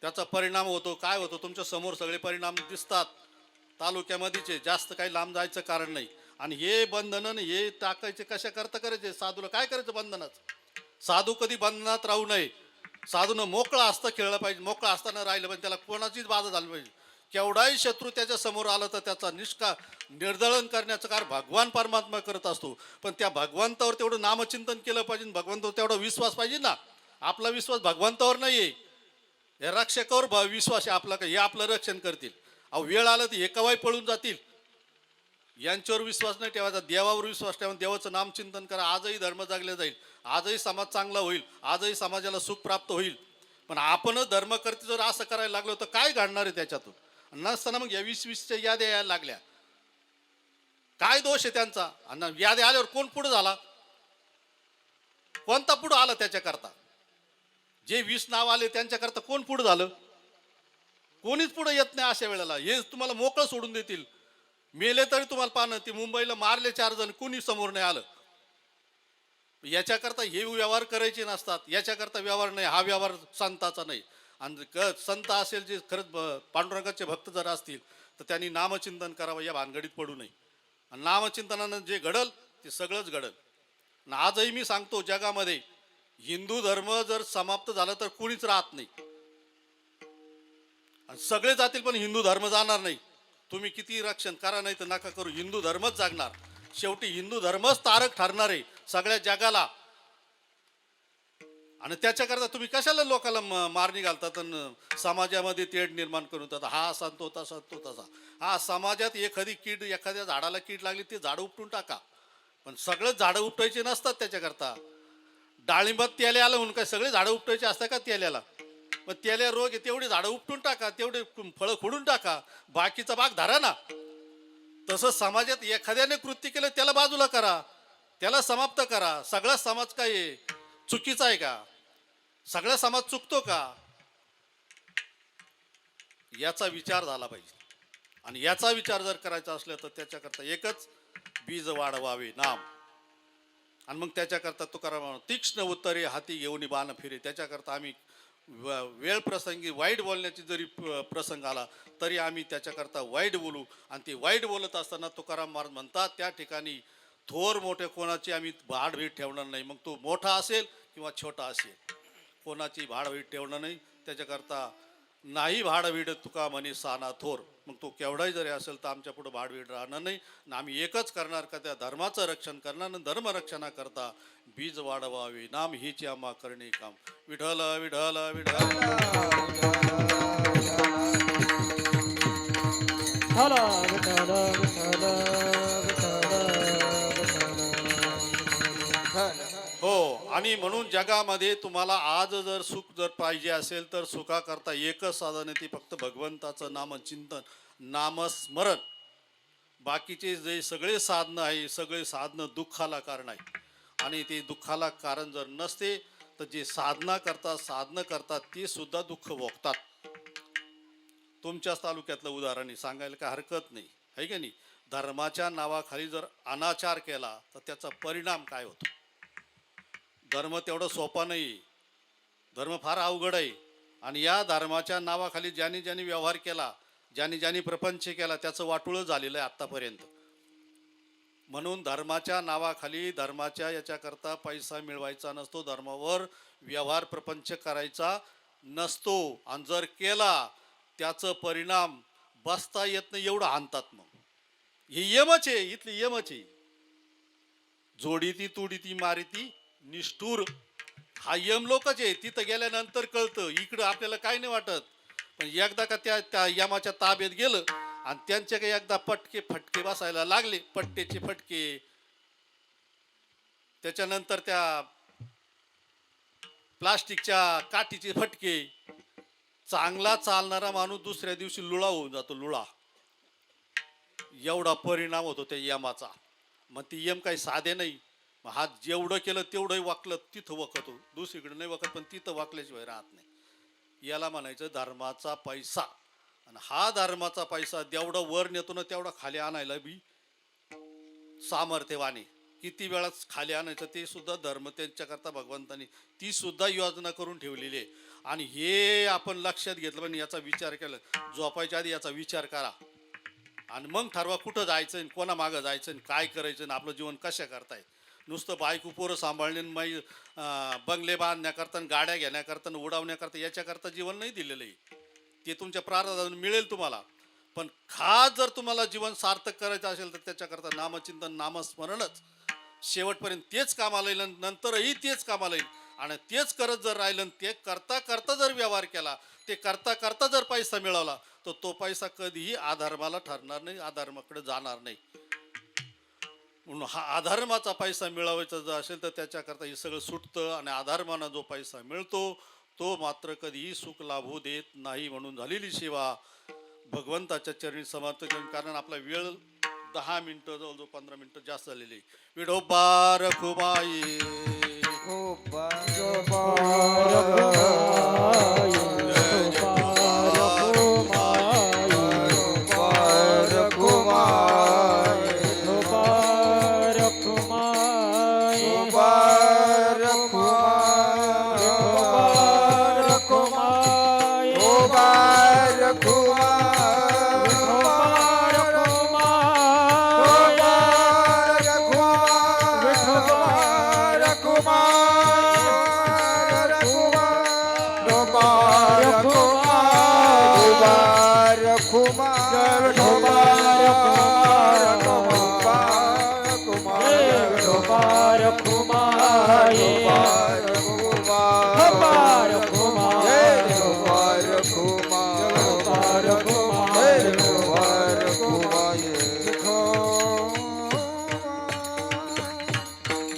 त्याचा परिणाम होतो. काय होतो तुमच्या समोर सगळे परिणाम दिसतात. तालुक्यामध्येचे जास्त काही लांब जायचं कारण नाही. आणि हे बंधनं हे टाकायचे कशा करता करायचे. साधूला काय करायचं बंधनाचं. साधू कधी बंधनात राहू नये. साधूनं मोकळं असतं खेळलं पाहिजे, मोकळं असताना राहिलं पाहिजे, त्याला कोणाचीच बाधा झाली पाहिजे. केवढाही शत्रू त्याच्या समोर आला तर त्याचा निर्दळन करण्याचं कार्य भगवान परमात्मा करत असतो. पण त्या भगवंतावर तेवढं नामचिंतन केलं पाहिजे, भगवंतावर तेवढा विश्वास पाहिजे ना. आपला विश्वास भगवंतावर नाही आहे, या रक्षकावर विश्वास आहे आपला, का हे आपलं रक्षण करतील. अहो वेळ आलं तर हे केव्हाही पळून जातील. यांच्यावर विश्वास नाही ठेवायचा, देवावर विश्वास ठेवा, देवाचं नामचिंतन करा. आजही धर्म जागले जाईल, आजही समाज चांगला होईल, आजही समाजाला सुख प्राप्त होईल. पण आपणच धर्म करते जर असं करायला लागलो तर काय घडणार आहे त्याच्यातून. नसताना मग या 20-20च्या याद्या यायला लागल्या. काय दोष आहे त्यांचा. आणि याद्या आल्यावर कोण पुढे झाला, कोणता पुढं आला त्याच्याकरता. जे 20 नाव आले त्यांच्याकरता कोण पुढं झालं, कोणीच पुढे येत नाही. अशा वेळेला हे तुम्हाला मोकळं सोडून देतील. मेले तरी तुम्हाला पाहणं, ते मुंबईला मारले 4 जण, कुणी समोर नाही आलं. याच्याकरता हे व्यवहार करायचे नसतात, याच्याकरता व्यवहार नाही. हा व्यवहार संताचा नाही. आणि संत असेल जे खरंच पांडुरंगाचे भक्त जर असतील तर त्यांनी नामचिंतन करावं, या भानगडीत पडू नये. आणि नामचिंतनानं जे घडल ते सगळंच घडल. आणि आजही मी सांगतो, जगामध्ये हिंदू धर्म जर समाप्त झाला तर कुणीच राहत नाही. आणि सगळे जातील पण हिंदू धर्म जाणार नाही. तुम्ही किती रक्षण करा, नाही तर नका करू, हिंदू धर्मच जागणार. शेवटी हिंदू धर्मच तारक ठरणार आहे सगळ्या जगाला. आणि त्याच्याकरता तुम्ही कशाला लोकांना मारणी घालतात आणि समाजामध्ये तेढ निर्माण करून देतात. हा असा तो तसा तो तसा. हा समाजात एखादी कीड, एखाद्या झाडाला कीड लागली ते झाडं उपटून टाका. पण सगळं झाडं उपटायचे नसतात. त्याच्याकरता डाळिंबात तेले आलं म्हणून काय सगळे झाडं उपटायचे असतात का तेल्याला. मग तेल्या रोग आहे तेवढी झाडं उपटून टाका, तेवढे फळं खोडून टाका, बाकीचा भाग धरा ना. तसं समाजात एखाद्याने कृत्य केलं त्याला बाजूला करा, त्याला समाप्त करा. सगळा समाज काय आहे, चुकीचा आहे का. सगळा समाज चुकतो का, याचा विचार झाला पाहिजे. आणि याचा विचार जर करायचा असला तर त्याच्याकरता एकच बीज वाढवावे नाम. आणि मग त्याच्याकरता तुकाराम तीक्ष्ण उत्तरे हाती घेऊन बाण फिरे. त्याच्याकरता आम्ही वेळ प्रसंगी वाईट बोलण्याची जरी प्रसंग आला तरी आम्ही त्याच्याकरता वाईट बोलू. आणि ते वाईट बोलत असताना तुकाराम महाराज म्हणतात, त्या ठिकाणी थोर मोठे कोणाची आम्ही भाडभीड ठेवणार नाही. मग तो मोठा असेल किंवा छोटा असेल, कोणाची भाडभीड ठेवणार नाही. त्याच्याकरता नाही भाडभीड तुका म्हणे साना थोर. मग तो केवढाही जरी असेल तर आमच्या पुढे भाडभीड राहणार नाही. आणि आम्ही एकच करणार का, त्या धर्माचं रक्षण करणार. आणि धर्मरक्षणाकरता बीज वाढवावे नाम हीच आम्हा करणे काम. विठ्ठल विठ्ठल विठ्ठल. हो. आणि म्हणून जगामध्ये तुम्हाला आज जर सुख जर पाहिजे असेल तर सुखाकरता एकच साधन आहे, ते फक्त भगवंताचं नामचिंतन, नामस्मरण. बाकीचे जे सगळे साधनं आहे, सगळे साधनं दुःखाला कारण आहे. आणि ते दुःखाला कारण जर नसते तर जे साधना करतात ते सुद्धा दुःख भोगतात. तुमच्याच तालुक्यातलं उदाहरण सांगायला काय हरकत नाही, आहे का नाही. धर्माच्या नावाखाली जर अनाचार केला तर त्याचा परिणाम काय होतो. धर्म तेवढं सोपा नाही, धर्म फार अवघड आहे. आणि या धर्माच्या नावाखाली ज्यांनी ज्यांनी व्यवहार केला, ज्यांनी ज्यांनी प्रपंच केला, त्याचं वाटोळं झालेलं आहे आत्तापर्यंत. म्हणून धर्माच्या नावाखाली, धर्माच्या याच्याकरता पैसा मिळवायचा नसतो, धर्मावर व्यवहार प्रपंच करायचा नसतो. आणि जर केला त्याचं परिणाम बसता येत नाही एवढं आणतात. मग हे यमच आहे, इथली यमच आहे. जोडीती तुडीती मारिती निष्ठूर, हा यम लोकच आहे. तिथं गेल्यानंतर कळतं, इकडं आपल्याला काही नाही वाटत. पण एकदा का त्या यमाच्या ताब्यात गेलं आणि त्यांचे काही एकदा फटके बसायला लागले, पट्टेचे फटके, त्याच्यानंतर त्या प्लास्टिकच्या काठीचे फटके, चांगला चालणारा माणूस दुसऱ्या दिवशी लुळा होऊन जातो, लुळा. एवढा परिणाम होतो त्या यमाचा. मग ती यम काही साधे नाही. हात जेवढं केलं तेवढंही वाकलं तिथं वकतो, दुसरीकडे नाही वकत, पण तिथं वाकल्याशिवाय राहत नाही. याला म्हणायचं धर्माचा पैसा. आणि हा धर्माचा पैसा जेवढं वर नेतो ना तेवढा खाली आणायला बी सामर्थ्यवाने. किती वेळाच खाली आणायचं ते सुद्धा धर्म त्यांच्याकरता भगवंतानी ती सुद्धा योजना करून ठेवलेली आहे. आणि हे आपण लक्षात घेतलं, पण याचा विचार केला. झोपायच्या आधी याचा विचार करा आणि मग ठरवा कुठं जायचं, कोणा मागं जायचं, काय करायचं, आपलं जीवन कशा करताय. नुसतं बायको पोरं सांभाळणे आणि माई बंगले बांधण्याकरता आणि गाड्या घेण्याकरता आणि उडवण्याकरता याच्याकरता जीवन नाही दिलेलं आहे. ते तुमच्या प्रारब्धातून मिळेल तुम्हाला. पण खास जर तुम्हाला जीवन सार्थक करायचं असेल तर त्याच्याकरता नामचिंतन नामस्मरणच शेवटपर्यंत तेच कामाला येईल आणि नंतरही तेच कामाला येईल. आणि तेच करत जर राहिलं आणि ते करता करता जर व्यवहार केला, ते करता करता जर पैसा मिळवला तर तो पैसा कधीही अधर्माला ठरणार नाही, अधर्माकडे जाणार नाही. म्हणून हा अधर्माचा पैसा मिळवायचा जर असेल तर त्याच्याकरता हे सगळं सुटतं. आणि अधर्मानं जो पैसा मिळतो तो मात्र कधीही सुख लाभू देत नाही. म्हणून झालेली सेवा भगवंताच्या चरणी समर्पित करून, कारण आपला वेळ 10 मिनिटं जवळजवळ 15 मिनिटं जास्त झालेली. विठोबा रखुमाई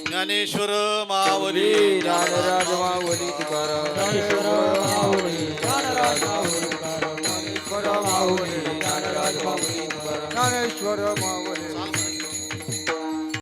ज्ञानेश्वर मावली ज्ञानराज माऊली तुकाराम ज्ञानेश्वर माऊली ज्ञानराज माऊली तुकाराम ज्ञानेश्वर माऊली ज्ञानराज माऊली तुकाराम ज्ञानेश्वर माऊली